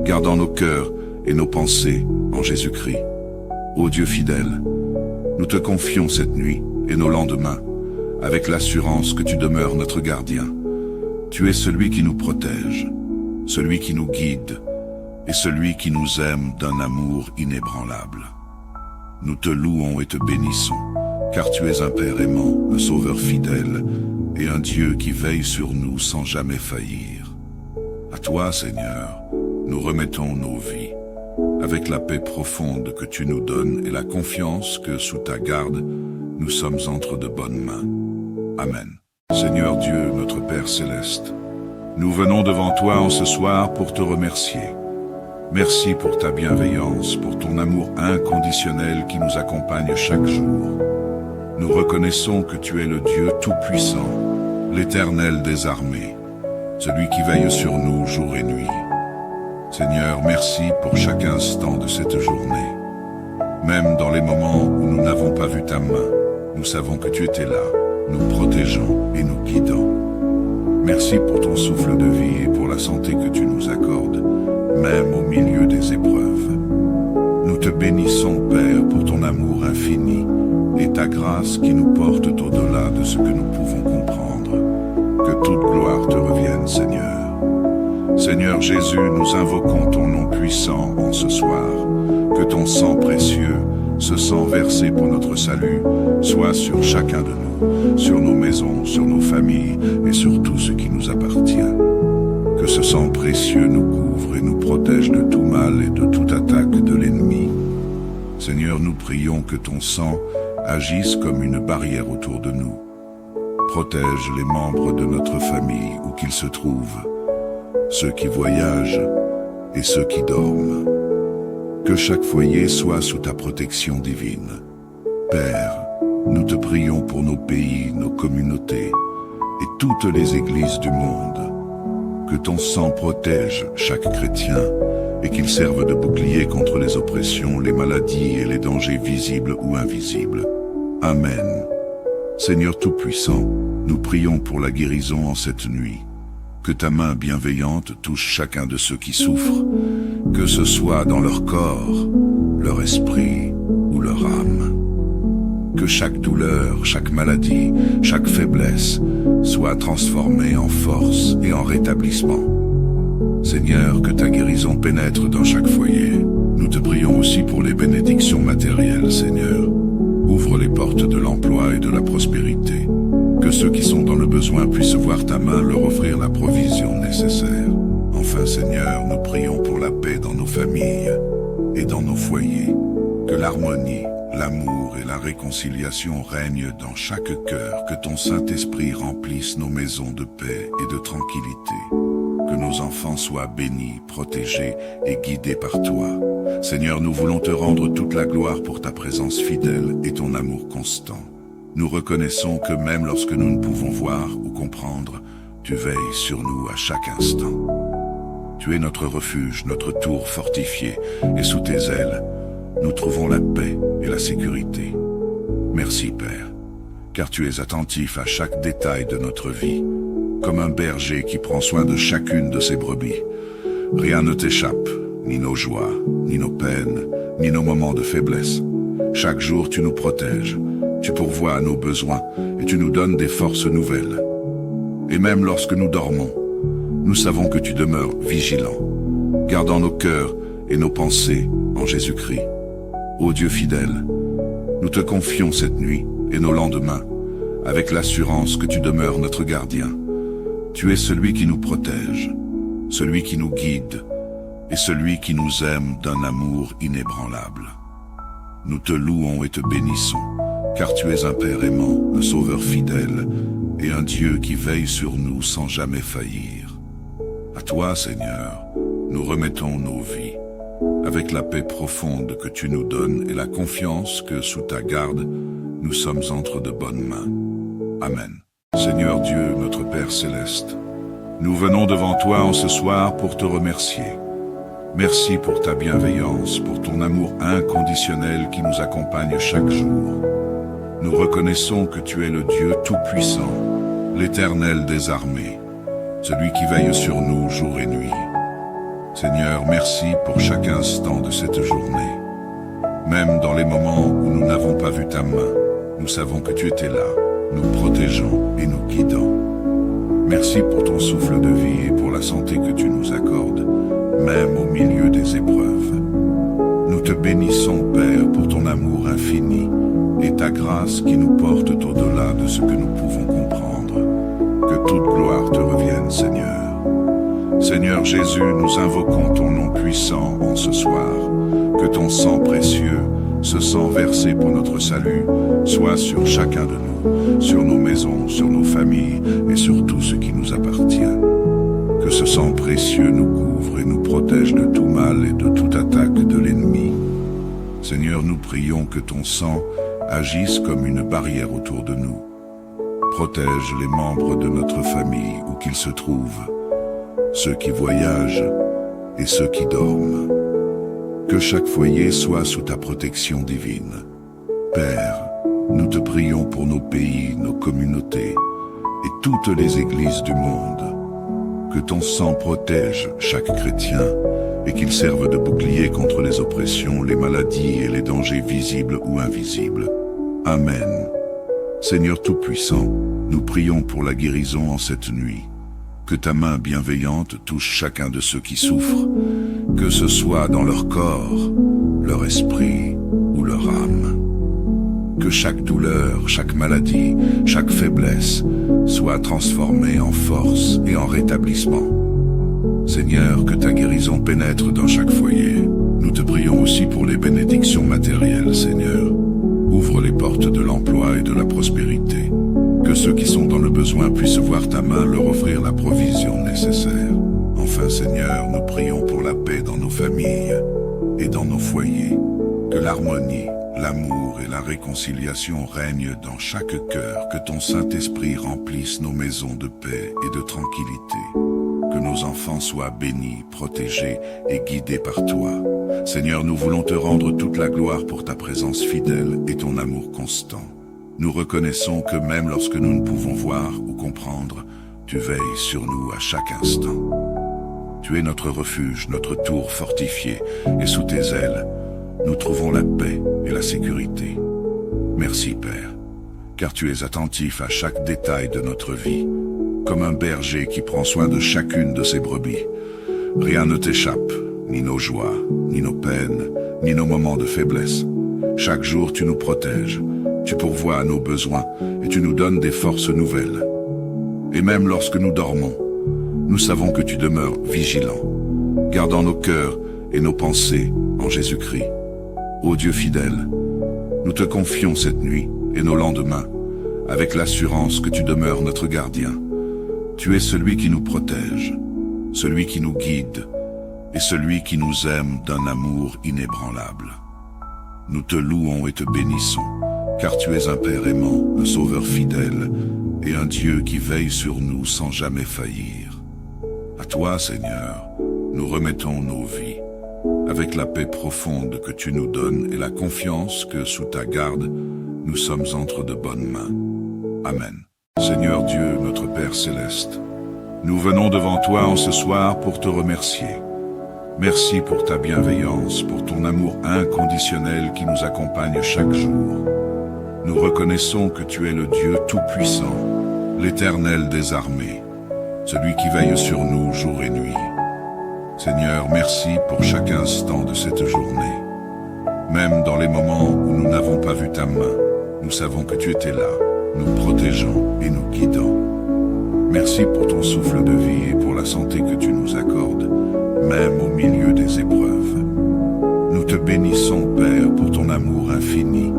gardant nos cœurs et nos pensées en Jésus-Christ. Ô Dieu fidèle, nous te confions cette nuit et nos lendemains, avec l'assurance que tu demeures notre gardien. Tu es celui qui nous protège, celui qui nous guide et celui qui nous aime d'un amour inébranlable. Nous te louons et te bénissons, car tu es un Père aimant, un Sauveur fidèle et un Dieu qui veille sur nous sans jamais faillir. À toi, Seigneur, nous remettons nos vies, avec la paix profonde que tu nous donnes et la confiance que, sous ta garde, nous sommes entre de bonnes mains. Amen. Seigneur Dieu, notre Père céleste, nous venons devant toi en ce soir pour te remercier. Merci pour ta bienveillance, pour ton amour inconditionnel qui nous accompagne chaque jour. Nous reconnaissons que tu es le Dieu Tout-Puissant, l'Éternel des armées, celui qui veille sur nous jour et nuit. Seigneur, merci pour chaque instant de cette journée. Même dans les moments où nous n'avons pas vu ta main, nous savons que tu étais là, nous protégeant et nous guidant. Merci pour ton souffle de vie et pour la santé que tu nous accordes, même au milieu des épreuves. Nous te bénissons, Père, pour ton amour infini et ta grâce qui nous porte au-delà de ce que nous pouvons comprendre. Que toute gloire te revienne, Seigneur. Seigneur Jésus, nous invoquons ton nom puissant en ce soir. Que ton sang précieux, ce sang versé pour notre salut, soit sur chacun de nous, sur nos maisons, sur nos familles et sur tout ce qui nous appartient. Que ce sang précieux nous couvre et nous protège de tout mal et de toute attaque de l'ennemi. Seigneur, nous prions que ton sang agisse comme une barrière autour de nous. Protège les membres de notre famille où qu'ils se trouvent, ceux qui voyagent et ceux qui dorment. Que chaque foyer soit sous ta protection divine. Père, nous te prions pour nos pays, nos communautés et toutes les églises du monde. Que ton sang protège chaque chrétien et qu'il serve de bouclier contre les oppressions, les maladies et les dangers visibles ou invisibles. Amen. Seigneur Tout-Puissant, nous prions pour la guérison en cette nuit. Que ta main bienveillante touche chacun de ceux qui souffrent, que ce soit dans leur corps, leur esprit ou leur âme. Que chaque douleur, chaque maladie, chaque faiblesse soit transformée en force et en rétablissement. Seigneur, que ta guérison pénètre dans chaque foyer. Nous te prions aussi pour les bénédictions matérielles, Seigneur. Ouvre les portes de l'emploi et de la prospérité. Que ceux qui sont dans le besoin puissent voir ta main leur offrir la provision nécessaire. Enfin, Seigneur, nous prions pour la paix dans nos familles et dans nos foyers. Que l'harmonie, l'amour et la réconciliation règnent dans chaque cœur. Que ton Saint-Esprit remplisse nos maisons de paix et de tranquillité. Que nos enfants soient bénis, protégés et guidés par toi. Seigneur, nous voulons te rendre toute la gloire pour ta présence fidèle et ton amour constant. Nous reconnaissons que même lorsque nous ne pouvons voir ou comprendre, tu veilles sur nous à chaque instant. Tu es notre refuge, notre tour fortifié, et sous tes ailes, nous trouvons la paix et la sécurité. Merci, Père, car tu es attentif à chaque détail de notre vie, comme un berger qui prend soin de chacune de ses brebis. Rien ne t'échappe, ni nos joies, ni nos peines, ni nos moments de faiblesse. Chaque jour, tu nous protèges, tu pourvois à nos besoins et tu nous donnes des forces nouvelles. Et même lorsque nous dormons, nous savons que tu demeures vigilant, gardant nos cœurs et nos pensées en Jésus-Christ. Ô Dieu fidèle, nous te confions cette nuit et nos lendemains, avec l'assurance que tu demeures notre gardien. Tu es celui qui nous protège, celui qui nous guide et celui qui nous aime d'un amour inébranlable. Nous te louons et te bénissons, car tu es un Père aimant, un Sauveur fidèle et un Dieu qui veille sur nous sans jamais faillir. À toi, Seigneur, nous remettons nos vies, avec la paix profonde que tu nous donnes et la confiance que, sous ta garde, nous sommes entre de bonnes mains. Amen. Seigneur Dieu, notre Père céleste, nous venons devant toi en ce soir pour te remercier. Merci pour ta bienveillance, pour ton amour inconditionnel qui nous accompagne chaque jour. Nous reconnaissons que tu es le Dieu tout-puissant, l'Éternel des armées, celui qui veille sur nous jour et nuit. Seigneur, merci pour chaque instant de cette journée. Même dans les moments où nous n'avons pas vu ta main, nous savons que tu étais là, nous protégeant et nous guidant. Merci pour ton souffle de vie et pour la santé que tu nous accordes, même au milieu des épreuves. Nous te bénissons, Père, pour ton amour infini et ta grâce qui nous porte au-delà de ce que nous pouvons comprendre. Que toute gloire te revienne, Seigneur. Seigneur Jésus, nous invoquons ton nom puissant en ce soir. Que ton sang précieux, ce sang versé pour notre salut, soit sur chacun de nous, sur nos maisons, sur nos familles et sur tout ce qui nous appartient. Que ce sang précieux nous couvre et nous protège de tout mal et de toute attaque de l'ennemi. Seigneur, nous prions que ton sang agisse comme une barrière autour de nous. Protège les membres de notre famille où qu'ils se trouvent, ceux qui voyagent et ceux qui dorment. Que chaque foyer soit sous ta protection divine. Père, nous te prions pour nos pays, nos communautés et toutes les églises du monde. Que ton sang protège chaque chrétien et qu'il serve de bouclier contre les oppressions, les maladies et les dangers visibles ou invisibles. Amen. Seigneur Tout-Puissant, nous prions pour la guérison en cette nuit. Que ta main bienveillante touche chacun de ceux qui souffrent, que ce soit dans leur corps, leur esprit ou leur âme. Que chaque douleur, chaque maladie, chaque faiblesse soit transformée en force et en rétablissement. Seigneur, que ta guérison pénètre dans chaque foyer. Nous te prions aussi pour les bénédictions matérielles, Seigneur. Ouvre les portes de l'emploi et de la prospérité. Que ceux qui sont dans le besoin puissent voir ta main leur offrir la provision nécessaire. Enfin, Seigneur, nous prions pour la paix dans nos familles et dans nos foyers. Que l'harmonie, l'amour et la réconciliation règnent dans chaque cœur. Que ton Saint-Esprit remplisse nos maisons de paix et de tranquillité. Que nos enfants soient bénis, protégés et guidés par toi. Seigneur, nous voulons te rendre toute la gloire pour ta présence fidèle et ton amour constant. Nous reconnaissons que même lorsque nous ne pouvons voir ou comprendre, tu veilles sur nous à chaque instant. Tu es notre refuge, notre tour fortifié, et sous tes ailes, nous trouvons la paix et la sécurité. Merci Père, car tu es attentif à chaque détail de notre vie, comme un berger qui prend soin de chacune de ses brebis. Rien ne t'échappe, ni nos joies, ni nos peines, ni nos moments de faiblesse. Chaque jour tu nous protèges, tu pourvois à nos besoins et tu nous donnes des forces nouvelles. Et même lorsque nous dormons, nous savons que tu demeures vigilant, gardant nos cœurs et nos pensées en Jésus-Christ. Ô Dieu fidèle, nous te confions cette nuit et nos lendemains, avec l'assurance que tu demeures notre gardien. Tu es celui qui nous protège, celui qui nous guide et celui qui nous aime d'un amour inébranlable. Nous te louons et te bénissons, car tu es un Père aimant, un Sauveur fidèle et un Dieu qui veille sur nous sans jamais faillir. À toi, Seigneur, nous remettons nos vies, avec la paix profonde que tu nous donnes et la confiance que, sous ta garde, nous sommes entre de bonnes mains. Amen. Seigneur Dieu, notre Père céleste, nous venons devant toi en ce soir pour te remercier. Merci pour ta bienveillance, pour ton amour inconditionnel qui nous accompagne chaque jour. Nous reconnaissons que tu es le Dieu Tout-Puissant, l'Éternel des armées, celui qui veille sur nous jour et nuit. Seigneur, merci pour chaque instant de cette journée. Même dans les moments où nous n'avons pas vu ta main, nous savons que tu étais là, nous protégeant et nous guidant. Merci pour ton souffle de vie et pour la santé que tu nous accordes, même au milieu des épreuves. Nous te bénissons, Père, pour ton amour infini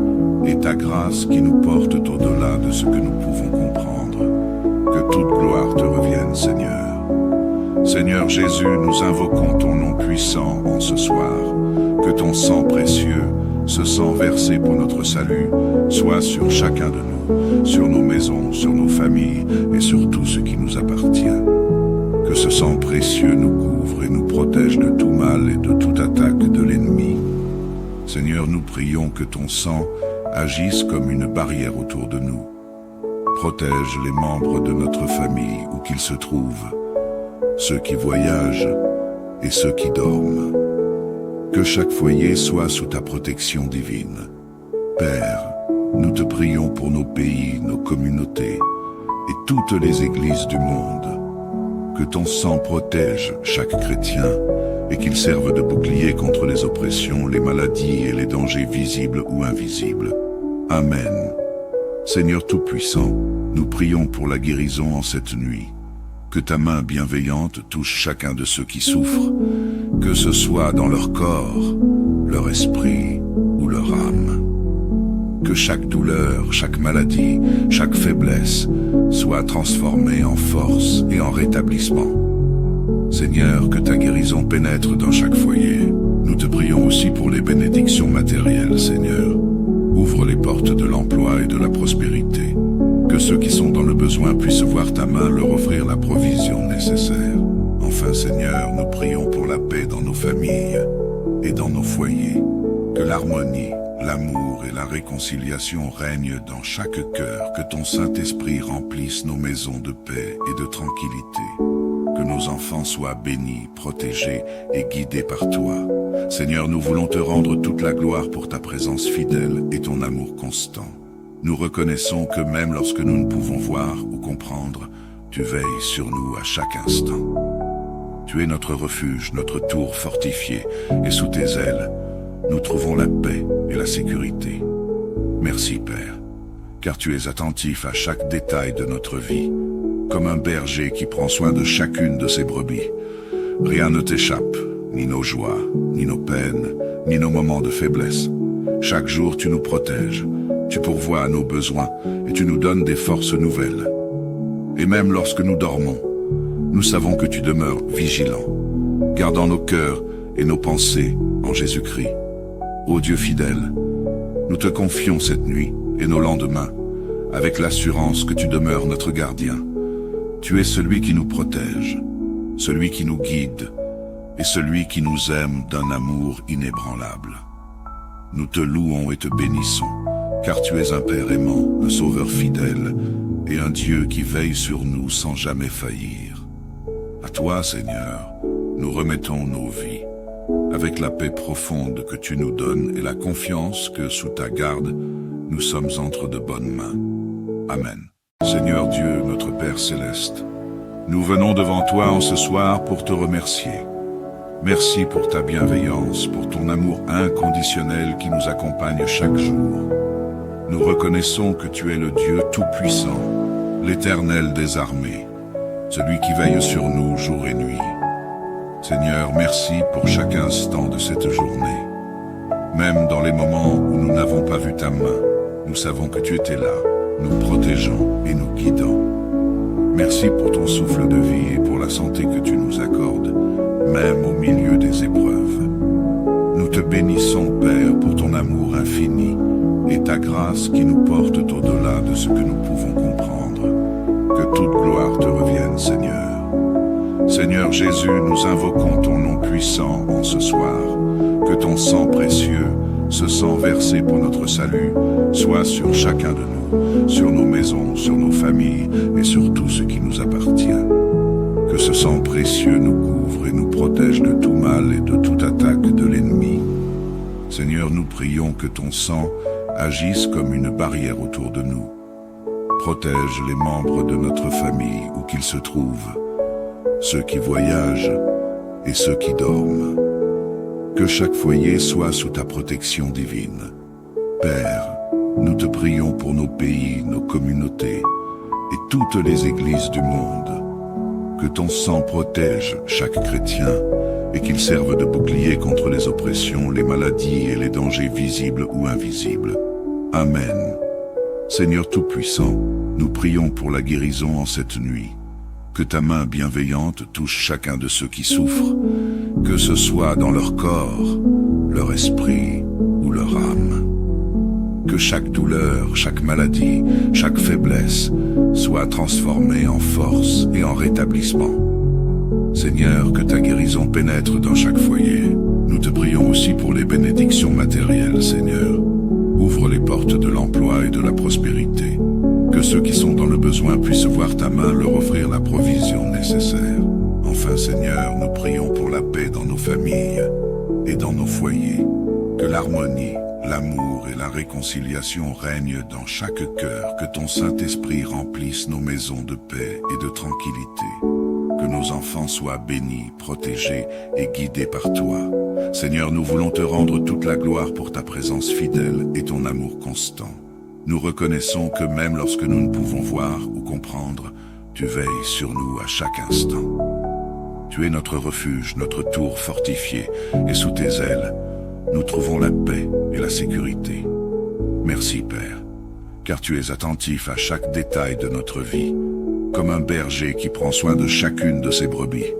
et ta grâce qui nous porte au-delà de ce que nous pouvons comprendre. Que toute gloire te revienne, Seigneur. Seigneur Jésus, nous invoquons ton nom puissant en ce soir. Que ton sang précieux, ce sang versé pour notre salut, soit sur chacun de nous, sur nos maisons, sur nos familles et sur tout ce qui nous appartient. Que ce sang précieux nous couvre et nous protège de tout mal et de toute attaque de l'ennemi. Seigneur, nous prions que ton sang agisse comme une barrière autour de nous. Protège les membres de notre famille où qu'ils se trouvent, ceux qui voyagent et ceux qui dorment. Que chaque foyer soit sous ta protection divine. Père, nous te prions pour nos pays, nos communautés et toutes les églises du monde. Que ton sang protège chaque chrétien et qu'il serve de bouclier contre les oppressions, les maladies et les dangers visibles ou invisibles. Amen. Seigneur Tout-Puissant, nous prions pour la guérison en cette nuit. Que ta main bienveillante touche chacun de ceux qui souffrent, que ce soit dans leur corps, leur esprit ou leur âme. Que chaque douleur, chaque maladie, chaque faiblesse soit transformée en force et en rétablissement. Seigneur, que ta guérison pénètre dans chaque foyer. Nous te prions aussi pour les bénédictions matérielles, Seigneur. Ouvre les portes de l'emploi et de la prospérité. Que ceux qui sont dans le besoin puissent voir ta main leur offrir la provision nécessaire. Enfin, Seigneur, nous prions pour la paix dans nos familles et dans nos foyers. Que l'harmonie, l'amour et la réconciliation règnent dans chaque cœur. Que ton Saint-Esprit remplisse nos maisons de paix et de tranquillité. Que nos enfants soient bénis, protégés et guidés par toi. Seigneur, nous voulons te rendre toute la gloire pour ta présence fidèle et ton amour constant. Nous reconnaissons que même lorsque nous ne pouvons voir ou comprendre, tu veilles sur nous à chaque instant. Tu es notre refuge, notre tour fortifié, et sous tes ailes, nous trouvons la paix et la sécurité. Merci Père, car tu es attentif à chaque détail de notre vie, comme un berger qui prend soin de chacune de ses brebis. Rien ne t'échappe, ni nos joies, ni nos peines, ni nos moments de faiblesse. Chaque jour tu nous protèges, tu pourvois à nos besoins et tu nous donnes des forces nouvelles. Et même lorsque nous dormons, nous savons que tu demeures vigilant, gardant nos cœurs et nos pensées en Jésus-Christ. Ô Dieu fidèle, nous te confions cette nuit et nos lendemains, avec l'assurance que tu demeures notre gardien. Tu es celui qui nous protège, celui qui nous guide et celui qui nous aime d'un amour inébranlable. Nous te louons et te bénissons, car tu es un Père aimant, un Sauveur fidèle et un Dieu qui veille sur nous sans jamais faillir. À toi, Seigneur, nous remettons nos vies, avec la paix profonde que tu nous donnes et la confiance que, sous ta garde, nous sommes entre de bonnes mains. Amen. Seigneur Dieu, notre Père céleste, nous venons devant toi en ce soir pour te remercier. Merci pour ta bienveillance, pour ton amour inconditionnel qui nous accompagne chaque jour. Nous reconnaissons que tu es le Dieu Tout-Puissant, l'Éternel des armées, celui qui veille sur nous jour et nuit. Seigneur, merci pour chaque instant de cette journée. Même dans les moments où nous n'avons pas vu ta main, nous savons que tu étais là, nous protégeant et nous guidant. Merci pour ton souffle de vie et pour la santé que tu nous accordes, même au milieu des épreuves. Nous te bénissons, Père, pour ton amour infini et ta grâce qui nous porte au-delà de ce que nous pouvons comprendre. Que toute gloire te revienne, Seigneur. Seigneur Jésus, nous invoquons ton nom puissant en ce soir. Que ton sang précieux, ce sang versé pour notre salut, soit sur chacun de nous, sur nos maisons, sur nos familles et sur tout ce qui nous appartient. Que ce sang précieux nous couvre et nous protège de tout mal et de toute attaque de l'ennemi. Seigneur, nous prions que ton sang agisse comme une barrière autour de nous. Protège les membres de notre famille où qu'ils se trouvent, ceux qui voyagent et ceux qui dorment. Que chaque foyer soit sous ta protection divine. Père, nous te prions pour nos pays, nos communautés et toutes les églises du monde. Que ton sang protège chaque chrétien et qu'il serve de bouclier contre les oppressions, les maladies et les dangers visibles ou invisibles. Amen. Seigneur Tout-Puissant, nous prions pour la guérison en cette nuit. Que ta main bienveillante touche chacun de ceux qui souffrent, que ce soit dans leur corps, leur esprit ou leur âme. Que chaque douleur, chaque maladie, chaque faiblesse soit transformée en force et en rétablissement. Seigneur, que ta guérison pénètre dans chaque foyer. Nous te prions aussi pour les bénédictions matérielles, Seigneur. Ouvre les portes de l'emploi et de la prospérité. Que ceux qui sont dans le besoin puissent voir ta main leur offrir la provision nécessaire. Enfin, Seigneur, nous prions pour la paix dans nos familles et dans nos foyers. Que l'harmonie, l'amour et la réconciliation règnent dans chaque cœur. Que ton Saint-Esprit remplisse nos maisons de paix et de tranquillité. Que nos enfants soient bénis, protégés et guidés par toi. Seigneur, nous voulons te rendre toute la gloire pour ta présence fidèle et ton amour constant. Nous reconnaissons que même lorsque nous ne pouvons voir ou comprendre, tu veilles sur nous à chaque instant. Tu es notre refuge, notre tour fortifié, et sous tes ailes, nous trouvons la paix et la sécurité. Merci, Père, car tu es attentif à chaque détail de notre vie, comme un berger qui prend soin de chacune de ses brebis.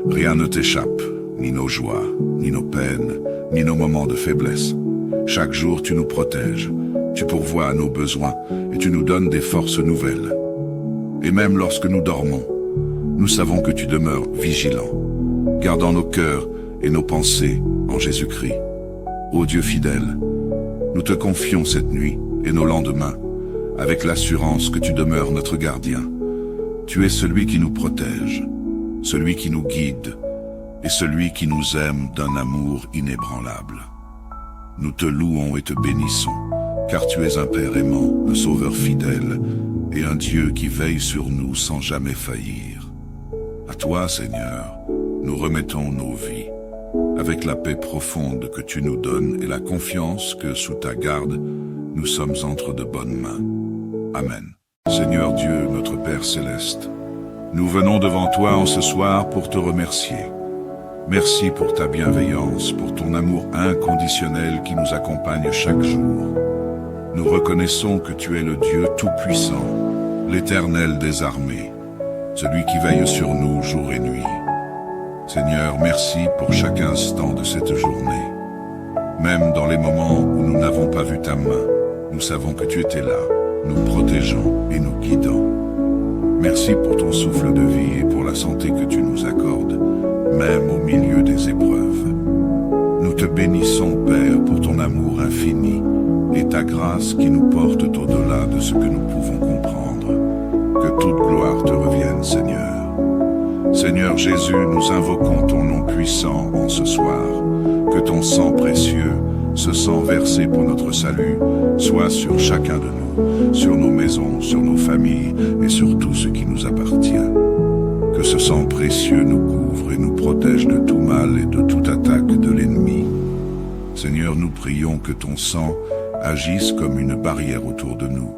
Rien ne t'échappe, ni nos joies, ni nos peines, ni nos moments de faiblesse. Chaque jour, tu nous protèges. Tu pourvois à nos besoins et tu nous donnes des forces nouvelles. Et même lorsque nous dormons, nous savons que tu demeures vigilant, gardant nos cœurs et nos pensées en Jésus-Christ. Ô Dieu fidèle, nous te confions cette nuit et nos lendemains avec l'assurance que tu demeures notre gardien. Tu es celui qui nous protège, celui qui nous guide et celui qui nous aime d'un amour inébranlable. Nous te louons et te bénissons, car tu es un Père aimant, un Sauveur fidèle, et un Dieu qui veille sur nous sans jamais faillir. À toi, Seigneur, nous remettons nos vies, avec la paix profonde que tu nous donnes et la confiance que, sous ta garde, nous sommes entre de bonnes mains. Amen. Seigneur Dieu, notre Père céleste, nous venons devant toi en ce soir pour te remercier. Merci pour ta bienveillance, pour ton amour inconditionnel qui nous accompagne chaque jour. Nous reconnaissons que tu es le Dieu Tout-Puissant, l'Éternel des armées, celui qui veille sur nous jour et nuit. Seigneur, merci pour chaque instant de cette journée. Même dans les moments où nous n'avons pas vu ta main, nous savons que tu étais là, nous protégeant et nous guidant. Merci pour ton souffle de vie et pour la santé que tu nous accordes, même au milieu des épreuves. Nous te bénissons, Père, pour ton amour infini et ta grâce qui nous porte au-delà de ce que nous pouvons comprendre. Que toute gloire te revienne, Seigneur. Seigneur Jésus, nous invoquons ton nom puissant en ce soir. Que ton sang précieux, ce sang versé pour notre salut, soit sur chacun de nous, sur nos maisons, sur nos familles et sur tout ce qui nous appartient. Que ce sang précieux nous couvre et nous protège de tout mal et de toute attaque de l'ennemi. Seigneur, nous prions que ton sang agisse comme une barrière autour de nous.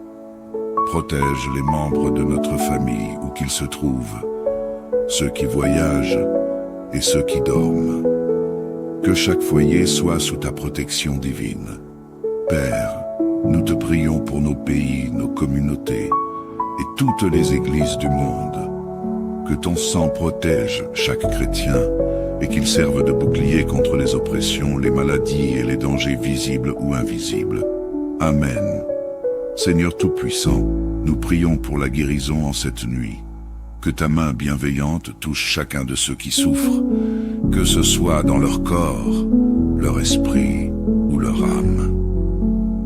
Protège les membres de notre famille où qu'ils se trouvent, ceux qui voyagent et ceux qui dorment. Que chaque foyer soit sous ta protection divine. Père, nous te prions pour nos pays, nos communautés et toutes les églises du monde. Que ton sang protège chaque chrétien et qu'il serve de bouclier contre les oppressions, les maladies et les dangers visibles ou invisibles. Amen. Seigneur Tout-Puissant, nous prions pour la guérison en cette nuit. Que ta main bienveillante touche chacun de ceux qui souffrent, que ce soit dans leur corps, leur esprit ou leur âme.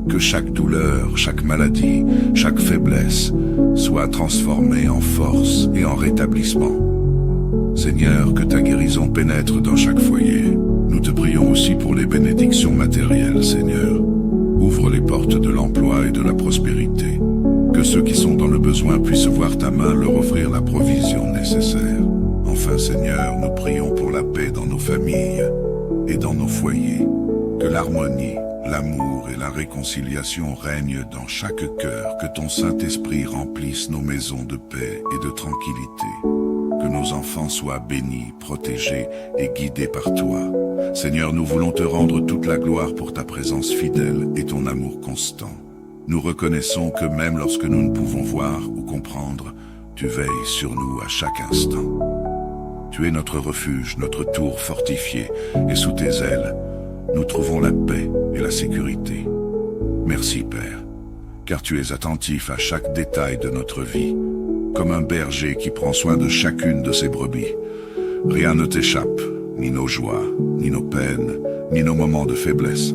Que chaque douleur, chaque maladie, chaque faiblesse soit transformée en force et en rétablissement. Seigneur, que ta guérison pénètre dans chaque foyer. Nous te prions aussi pour les bénédictions matérielles, Seigneur. Ouvre les portes de l'emploi et de la prospérité. Que ceux qui sont dans le besoin puissent voir ta main leur offrir la provision nécessaire. Enfin, Seigneur, nous prions pour la paix dans nos familles et dans nos foyers. Que l'harmonie, l'amour et la réconciliation règnent dans chaque cœur. Que ton Saint-Esprit remplisse nos maisons de paix et de tranquillité. Que nos enfants soient bénis, protégés et guidés par toi. Seigneur, nous voulons te rendre toute la gloire pour ta présence fidèle et ton amour constant. Nous reconnaissons que même lorsque nous ne pouvons voir ou comprendre, tu veilles sur nous à chaque instant. Tu es notre refuge, notre tour fortifié, et sous tes ailes, nous trouvons la paix et la sécurité. Merci, Père, car tu es attentif à chaque détail de notre vie, comme un berger qui prend soin de chacune de ses brebis. Rien ne t'échappe, ni nos joies, ni nos peines, ni nos moments de faiblesse.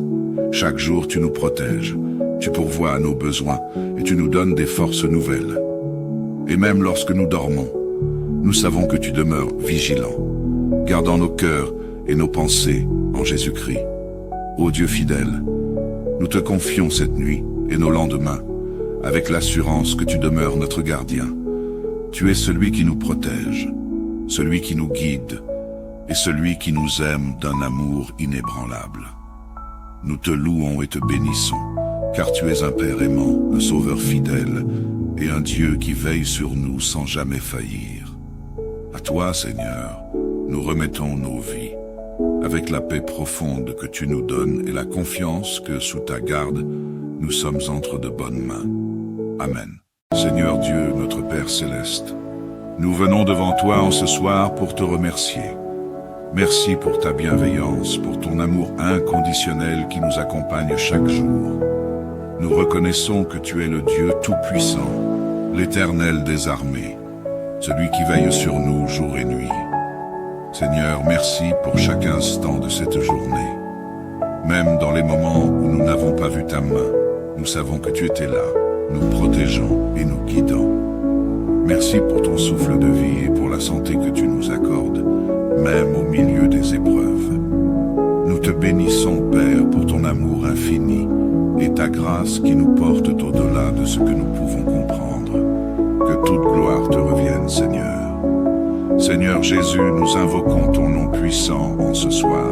Chaque jour, tu nous protèges. Tu pourvois à nos besoins et tu nous donnes des forces nouvelles. Et même lorsque nous dormons, nous savons que tu demeures vigilant, gardant nos cœurs et nos pensées en Jésus-Christ. Ô Dieu fidèle, nous te confions cette nuit et nos lendemains, avec l'assurance que tu demeures notre gardien. Tu es celui qui nous protège, celui qui nous guide et celui qui nous aime d'un amour inébranlable. Nous te louons et te bénissons, car tu es un Père aimant, un Sauveur fidèle, et un Dieu qui veille sur nous sans jamais faillir. À toi, Seigneur, nous remettons nos vies, avec la paix profonde que tu nous donnes et la confiance que, sous ta garde, nous sommes entre de bonnes mains. Amen. Seigneur Dieu, notre Père céleste, nous venons devant toi en ce soir pour te remercier. Merci pour ta bienveillance, pour ton amour inconditionnel qui nous accompagne chaque jour. Nous reconnaissons que tu es le Dieu Tout-Puissant, l'Éternel des armées, celui qui veille sur nous jour et nuit. Seigneur, merci pour chaque instant de cette journée. Même dans les moments où nous n'avons pas vu ta main, nous savons que tu étais là, nous protégeant et nous guidant. Merci pour ton souffle de vie et pour la santé que tu nous accordes, même au milieu des épreuves. Nous te bénissons, Père, pour ton amour infini et ta grâce qui nous porte au-delà de ce que nous pouvons comprendre. Que toute gloire te revienne, Seigneur. Seigneur Jésus, nous invoquons ton nom puissant en ce soir.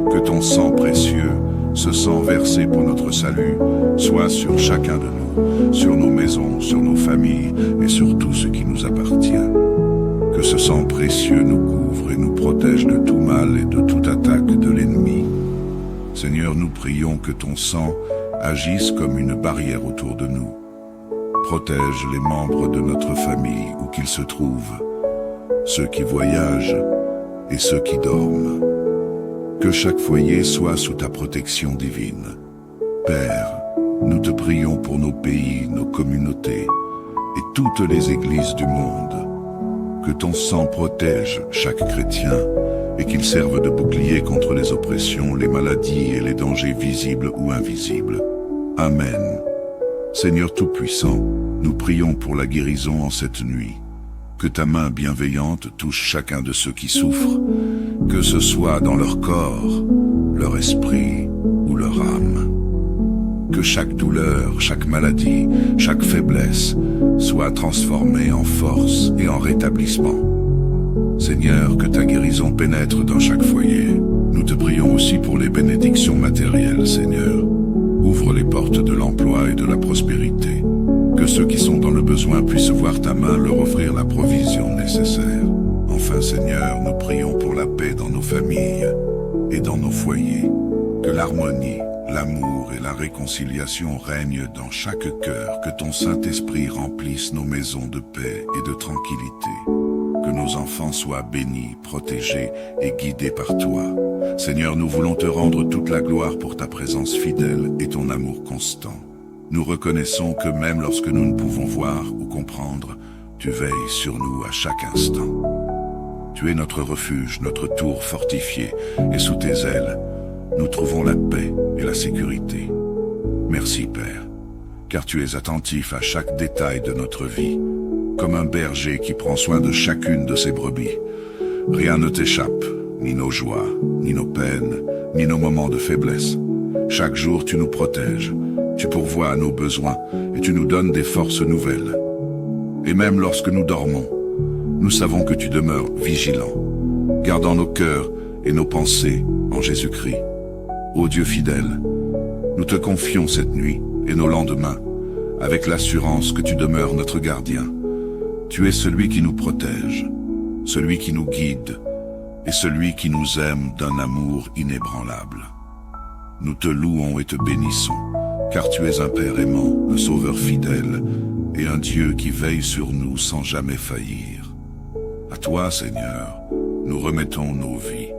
Que ton sang précieux, ce sang versé pour notre salut, soit sur chacun de nous, sur nos maisons, sur nos familles et sur tout ce qui nous appartient. Que ce sang précieux nous couvre et nous protège de tout mal et de toute attaque de l'ennemi. Seigneur, nous prions que ton sang agisse comme une barrière autour de nous. Protège les membres de notre famille où qu'ils se trouvent, ceux qui voyagent et ceux qui dorment. Que chaque foyer soit sous ta protection divine. Père, nous te prions pour nos pays, nos communautés et toutes les églises du monde. Que ton sang protège chaque chrétien et qu'il serve de bouclier contre les oppressions, les maladies et les dangers visibles ou invisibles. Amen. Seigneur Tout-Puissant, nous prions pour la guérison en cette nuit. Que ta main bienveillante touche chacun de ceux qui souffrent, que ce soit dans leur corps, leur leur esprit ou leur âme. Que chaque douleur, chaque maladie, chaque faiblesse soit transformée en force et en rétablissement. Seigneur, que ta guérison pénètre dans chaque foyer. Nous te prions aussi pour les bénédictions matérielles, Seigneur. Ouvre les portes de l'emploi et de la prospérité. Que ceux qui sont dans le besoin puissent voir ta main leur offrir la provision nécessaire. Enfin, Seigneur, nous prions pour la paix dans nos familles et dans nos foyers. Que l'harmonie, l'amour et la réconciliation règnent dans chaque cœur. Que ton Saint-Esprit remplisse nos maisons de paix et de tranquillité. Que nos enfants soient bénis, protégés et guidés par toi. Seigneur, nous voulons te rendre toute la gloire pour ta présence fidèle et ton amour constant. Nous reconnaissons que même lorsque nous ne pouvons voir ou comprendre, tu veilles sur nous à chaque instant. Tu es notre refuge, notre tour fortifié, et sous tes ailes, nous trouvons la paix et la sécurité. Merci, Père, car tu es attentif à chaque détail de notre vie, comme un berger qui prend soin de chacune de ses brebis. Rien ne t'échappe, ni nos joies, ni nos peines, ni nos moments de faiblesse. Chaque jour, tu nous protèges, tu pourvois à nos besoins et tu nous donnes des forces nouvelles. Et même lorsque nous dormons, nous savons que tu demeures vigilant, gardant nos cœurs et nos pensées en Jésus-Christ. Ô Dieu fidèle, nous te confions cette nuit et nos lendemains, avec l'assurance que tu demeures notre gardien. Tu es celui qui nous protège, celui qui nous guide et celui qui nous aime d'un amour inébranlable. Nous te louons et te bénissons, car tu es un Père aimant, un Sauveur fidèle et un Dieu qui veille sur nous sans jamais faillir. À toi, Seigneur, nous remettons nos vies,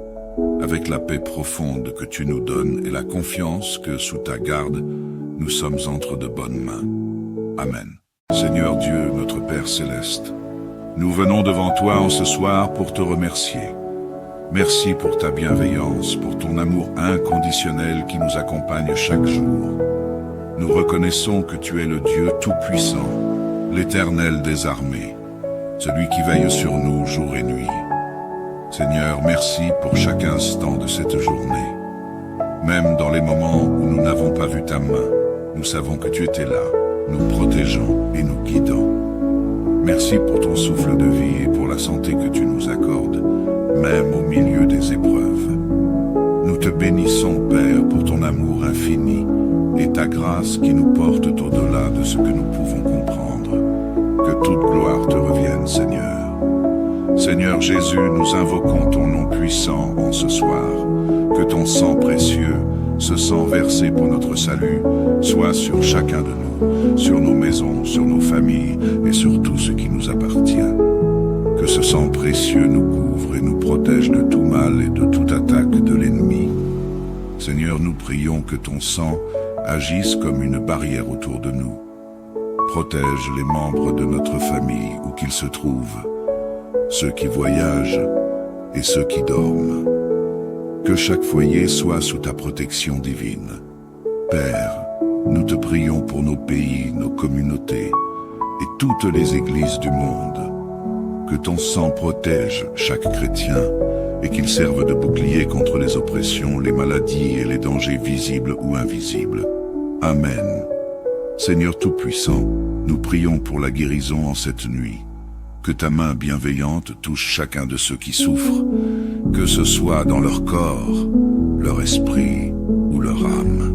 avec la paix profonde que tu nous donnes et la confiance que, sous ta garde, nous sommes entre de bonnes mains. Amen. Seigneur Dieu, notre Père céleste, nous venons devant toi en ce soir pour te remercier. Merci pour ta bienveillance, pour ton amour inconditionnel qui nous accompagne chaque jour. Nous reconnaissons que tu es le Dieu Tout-Puissant, l'Éternel des armées, celui qui veille sur nous jour et nuit. Seigneur, merci pour chaque instant de cette journée. Même dans les moments où nous n'avons pas vu ta main, nous savons que tu étais là, nous protégeant et nous guidant. Merci pour ton souffle de vie et pour la santé que tu nous accordes, même au milieu des épreuves. Nous te bénissons, Père, pour ton amour infini et ta grâce qui nous porte au-delà de ce que nous pouvons comprendre. Que toute gloire te revienne, Seigneur. Seigneur Jésus, nous invoquons ton nom puissant en ce soir. Que ton sang précieux, ce sang versé pour notre salut, soit sur chacun de nous, sur nos maisons, sur nos familles et sur tout ce qui nous appartient. Que ce sang précieux nous couvre et nous protège de tout mal et de toute attaque de l'ennemi. Seigneur, nous prions que ton sang agisse comme une barrière autour de nous. Protège les membres de notre famille où qu'ils se trouvent, ceux qui voyagent et ceux qui dorment. Que chaque foyer soit sous ta protection divine. Père, nous te prions pour nos pays, nos communautés et toutes les églises du monde. Que ton sang protège chaque chrétien et qu'il serve de bouclier contre les oppressions, les maladies et les dangers visibles ou invisibles. Amen. Seigneur Tout-Puissant, nous prions pour la guérison en cette nuit. Que ta main bienveillante touche chacun de ceux qui souffrent, que ce soit dans leur corps, leur esprit ou leur âme.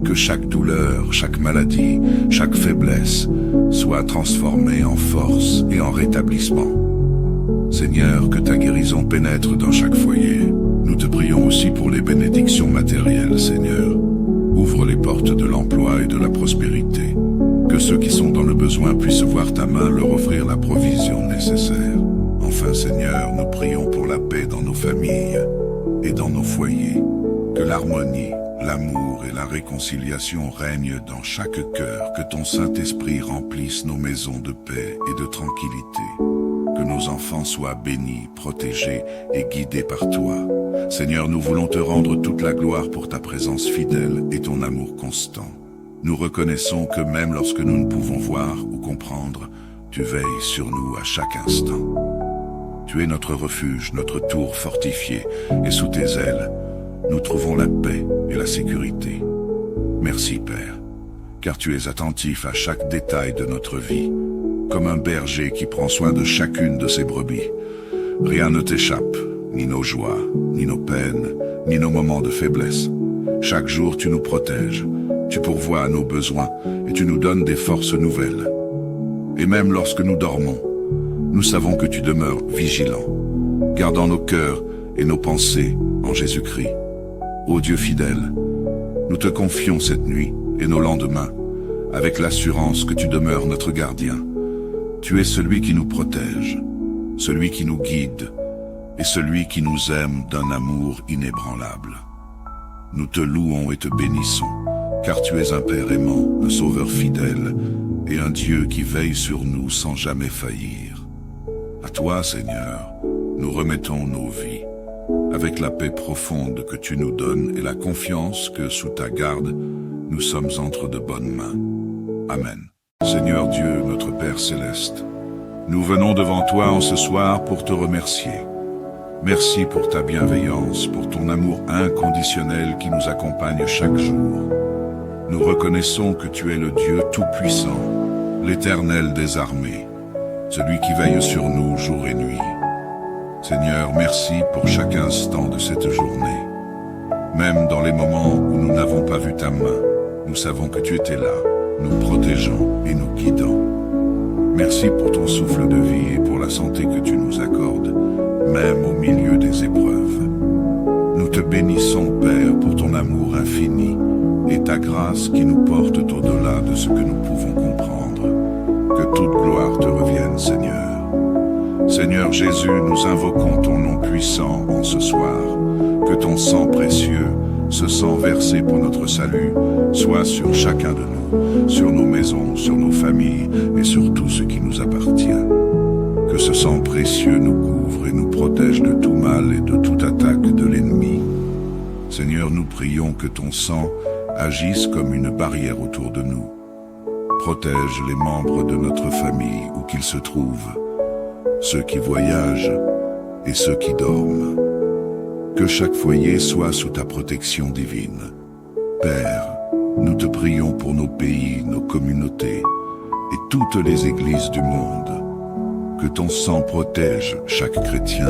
Que chaque douleur, chaque maladie, chaque faiblesse soit transformée en force et en rétablissement. Seigneur, que ta guérison pénètre dans chaque foyer. Nous te prions aussi pour les bénédictions matérielles, Seigneur. Ouvre les portes de l'emploi et de la prospérité. Que ceux qui sont dans le besoin puissent voir ta main leur offrir la provision nécessaire. Enfin, Seigneur, nous prions pour la paix dans nos familles et dans nos foyers. Que l'harmonie, l'amour et la réconciliation règnent dans chaque cœur. Que ton Saint-Esprit remplisse nos maisons de paix et de tranquillité. Que nos enfants soient bénis, protégés et guidés par toi. Seigneur, nous voulons te rendre toute la gloire pour ta présence fidèle et ton amour constant. Nous reconnaissons que même lorsque nous ne pouvons voir ou comprendre, tu veilles sur nous à chaque instant. Tu es notre refuge, notre tour fortifié, et sous tes ailes, nous trouvons la paix et la sécurité. Merci Père, car tu es attentif à chaque détail de notre vie, comme un berger qui prend soin de chacune de ses brebis. Rien ne t'échappe, ni nos joies, ni nos peines, ni nos moments de faiblesse. Chaque jour tu nous protèges, tu pourvois à nos besoins et tu nous donnes des forces nouvelles. Et même lorsque nous dormons, nous savons que tu demeures vigilant, gardant nos cœurs et nos pensées en Jésus-Christ. Ô Dieu fidèle, nous te confions cette nuit et nos lendemains, avec l'assurance que tu demeures notre gardien. Tu es celui qui nous protège, celui qui nous guide et celui qui nous aime d'un amour inébranlable. Nous te louons et te bénissons, car tu es un Père aimant, un Sauveur fidèle et un Dieu qui veille sur nous sans jamais faillir. À toi, Seigneur, nous remettons nos vies, avec la paix profonde que tu nous donnes et la confiance que, sous ta garde, nous sommes entre de bonnes mains. Amen. Seigneur Dieu, notre Père céleste, nous venons devant toi en ce soir pour te remercier. Merci pour ta bienveillance, pour ton amour inconditionnel qui nous accompagne chaque jour. Nous reconnaissons que tu es le Dieu tout-puissant, l'Éternel des armées, celui qui veille sur nous jour et nuit. Seigneur, merci pour chaque instant de cette journée. Même dans les moments où nous n'avons pas vu ta main, nous savons que tu étais là, nous protégeant et nous guidant. Merci pour ton souffle de vie et pour la santé que tu nous accordes, même au milieu des épreuves. Nous te bénissons, Père, pour ton amour infini et ta grâce qui nous porte au-delà de ce que nous pouvons comprendre. Que toute gloire te revienne, Seigneur. Seigneur Jésus, nous invoquons ton nom puissant en ce soir. Que ton sang précieux, ce sang versé pour notre salut, soit sur chacun de nous, sur nos maisons, sur nos familles et sur tout ce qui nous appartient. Que ce sang précieux nous couvre et nous protège de tout mal et de toute attaque de l'ennemi. Seigneur, nous prions que ton sang agisse comme une barrière autour de nous. Protège les membres de notre famille où qu'ils se trouvent, ceux qui voyagent et ceux qui dorment. Que chaque foyer soit sous ta protection divine. Père, nous te prions pour nos pays, nos communautés et toutes les églises du monde. Que ton sang protège chaque chrétien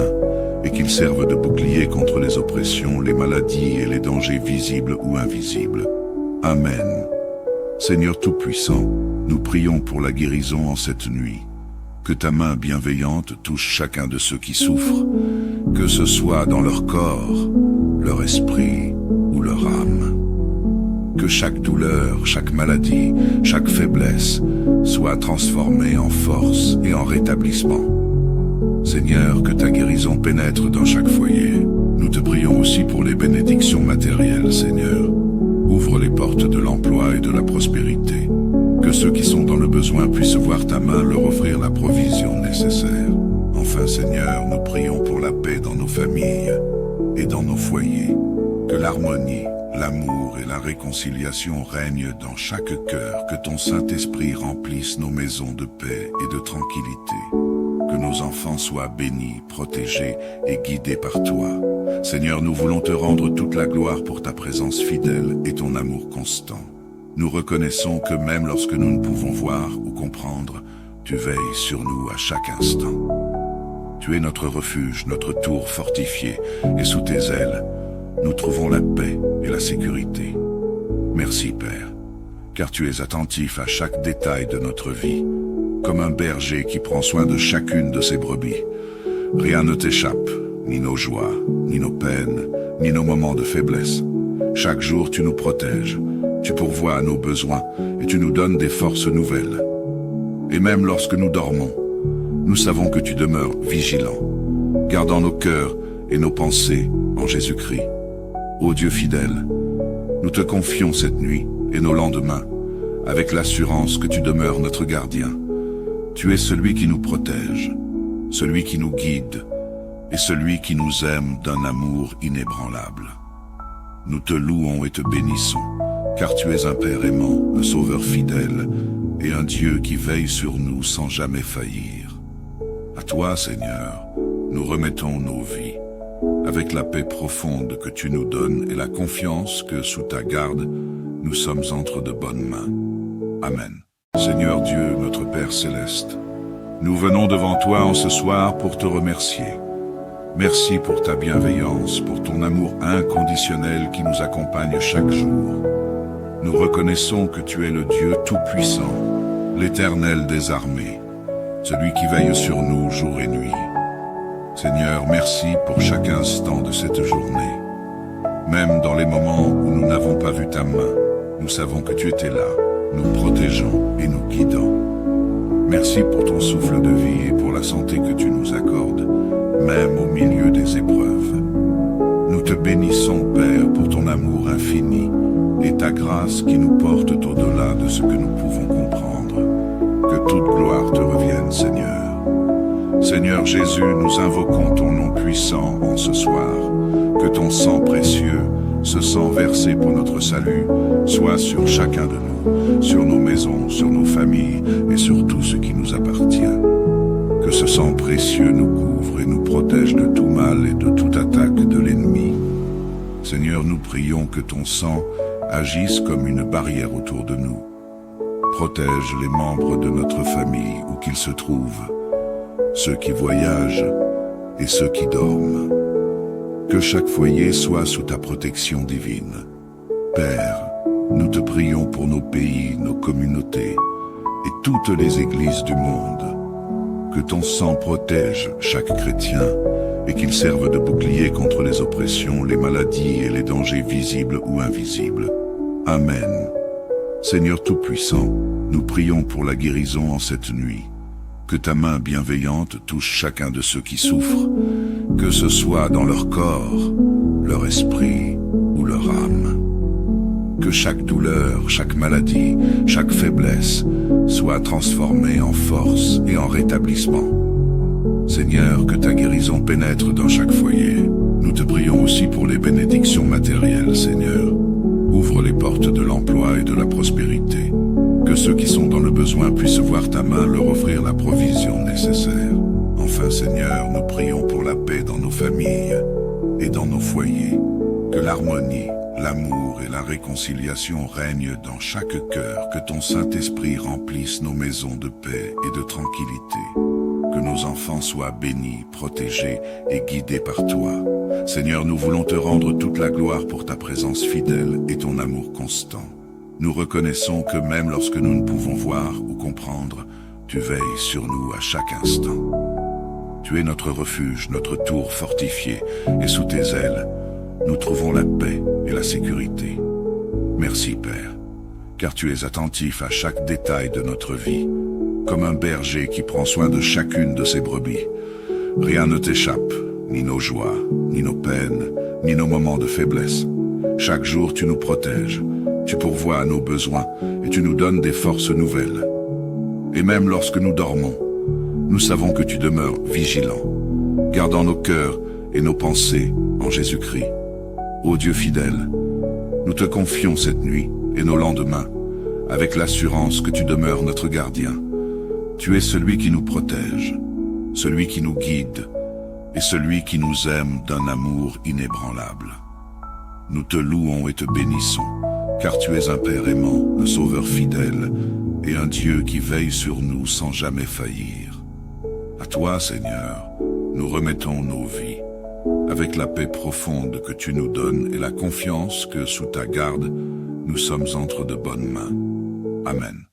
et qu'il serve de bouclier contre les oppressions, les maladies et les dangers visibles ou invisibles. Amen. Seigneur Tout-Puissant, nous prions pour la guérison en cette nuit. Que ta main bienveillante touche chacun de ceux qui souffrent, que ce soit dans leur corps, leur esprit ou leur âme. Que chaque douleur, chaque maladie, chaque faiblesse soit transformée en force et en rétablissement. Seigneur, que ta guérison pénètre dans chaque foyer. Nous te prions aussi pour les bénédictions matérielles, Seigneur. Ouvre les portes de l'emploi et de la prospérité. Que ceux qui sont dans le besoin puissent voir ta main leur offrir la provision nécessaire. Enfin, Seigneur, nous prions pour la paix dans nos familles et dans nos foyers. Que l'harmonie, l'amour et la réconciliation règnent dans chaque cœur. Que ton Saint-Esprit remplisse nos maisons de paix et de tranquillité. Que nos enfants soient bénis, protégés et guidés par toi. Seigneur, nous voulons te rendre toute la gloire pour ta présence fidèle et ton amour constant. Nous reconnaissons que même lorsque nous ne pouvons voir ou comprendre, tu veilles sur nous à chaque instant. Tu es notre refuge, notre tour fortifié, et sous tes ailes, nous trouvons la paix et la sécurité. Merci, Père, car tu es attentif à chaque détail de notre vie, comme un berger qui prend soin de chacune de ses brebis. Rien ne t'échappe, ni nos joies, ni nos peines, ni nos moments de faiblesse. Chaque jour, tu nous protèges. Tu pourvois à nos besoins et tu nous donnes des forces nouvelles. Et même lorsque nous dormons, nous savons que tu demeures vigilant, gardant nos cœurs et nos pensées en Jésus-Christ. Ô Dieu fidèle, nous te confions cette nuit et nos lendemains, avec l'assurance que tu demeures notre gardien. Tu es celui qui nous protège, celui qui nous guide et celui qui nous aime d'un amour inébranlable. Nous te louons et te bénissons, car tu es un Père aimant, un Sauveur fidèle et un Dieu qui veille sur nous sans jamais faillir. À toi, Seigneur, nous remettons nos vies, avec la paix profonde que tu nous donnes et la confiance que, sous ta garde, nous sommes entre de bonnes mains. Amen. Seigneur Dieu, notre Père céleste, nous venons devant toi en ce soir pour te remercier. Merci pour ta bienveillance, pour ton amour inconditionnel qui nous accompagne chaque jour. Nous reconnaissons que tu es le Dieu Tout-Puissant, l'Éternel des armées, celui qui veille sur nous jour et nuit. Seigneur, merci pour chaque instant de cette journée. Même dans les moments où nous n'avons pas vu ta main, nous savons que tu étais là, nous protégeant et nous guidant. Merci pour ton souffle de vie et pour la santé que tu nous accordes, même au milieu des épreuves. Nous te bénissons, Père, pour ton amour infini et ta grâce qui nous porte au-delà de ce que nous pouvons comprendre. Que toute gloire te revienne, Seigneur. Seigneur Jésus, nous invoquons ton nom puissant en ce soir. Que ton sang précieux, ce sang versé pour notre salut, soit sur chacun de nous, sur nos maisons, sur nos familles et sur tout ce qui nous appartient. Que ce sang précieux nous couvre et nous protège de tout mal et de toute attaque de l'ennemi. Seigneur, nous prions que ton sang agisse comme une barrière autour de nous. Protège les membres de notre famille où qu'ils se trouvent, ceux qui voyagent et ceux qui dorment. Que chaque foyer soit sous ta protection divine. Père, nous te prions pour nos pays, nos communautés et toutes les églises du monde. Que ton sang protège chaque chrétien et qu'il serve de bouclier contre les oppressions, les maladies et les dangers visibles ou invisibles. Amen. Seigneur Tout-Puissant, nous prions pour la guérison en cette nuit. Que ta main bienveillante touche chacun de ceux qui souffrent, que ce soit dans leur corps, leur esprit ou leur âme. Que chaque douleur, chaque maladie, chaque faiblesse soit transformée en force et en rétablissement. Seigneur, que ta guérison pénètre dans chaque foyer. Nous te prions aussi pour les bénédictions matérielles, Seigneur. Ouvre les portes de l'emploi et de la prospérité. Que ceux qui sont dans le besoin puissent voir ta main leur offrir la provision nécessaire. Enfin, Seigneur, nous prions pour la paix dans nos familles et dans nos foyers. Que l'harmonie, l'amour et la réconciliation règnent dans chaque cœur. Que ton Saint-Esprit remplisse nos maisons de paix et de tranquillité. Que nos enfants soient bénis, protégés et guidés par toi. Seigneur, nous voulons te rendre toute la gloire pour ta présence fidèle et ton amour constant. Nous reconnaissons que même lorsque nous ne pouvons voir ou comprendre, tu veilles sur nous à chaque instant. Tu es notre refuge, notre tour fortifié, et sous tes ailes, nous trouvons la paix et la sécurité. Merci, Père, car tu es attentif à chaque détail de notre vie, comme un berger qui prend soin de chacune de ses brebis. Rien ne t'échappe, ni nos joies, ni nos peines, ni nos moments de faiblesse. Chaque jour, tu nous protèges. Tu pourvois à nos besoins et tu nous donnes des forces nouvelles. Et même lorsque nous dormons, nous savons que tu demeures vigilant, gardant nos cœurs et nos pensées en Jésus-Christ. Ô Dieu fidèle, nous te confions cette nuit et nos lendemains, avec l'assurance que tu demeures notre gardien. Tu es celui qui nous protège, celui qui nous guide et celui qui nous aime d'un amour inébranlable. Nous te louons et te bénissons, car tu es un Père aimant, un Sauveur fidèle, et un Dieu qui veille sur nous sans jamais faillir. À toi, Seigneur, nous remettons nos vies, avec la paix profonde que tu nous donnes et la confiance que, sous ta garde, nous sommes entre de bonnes mains. Amen.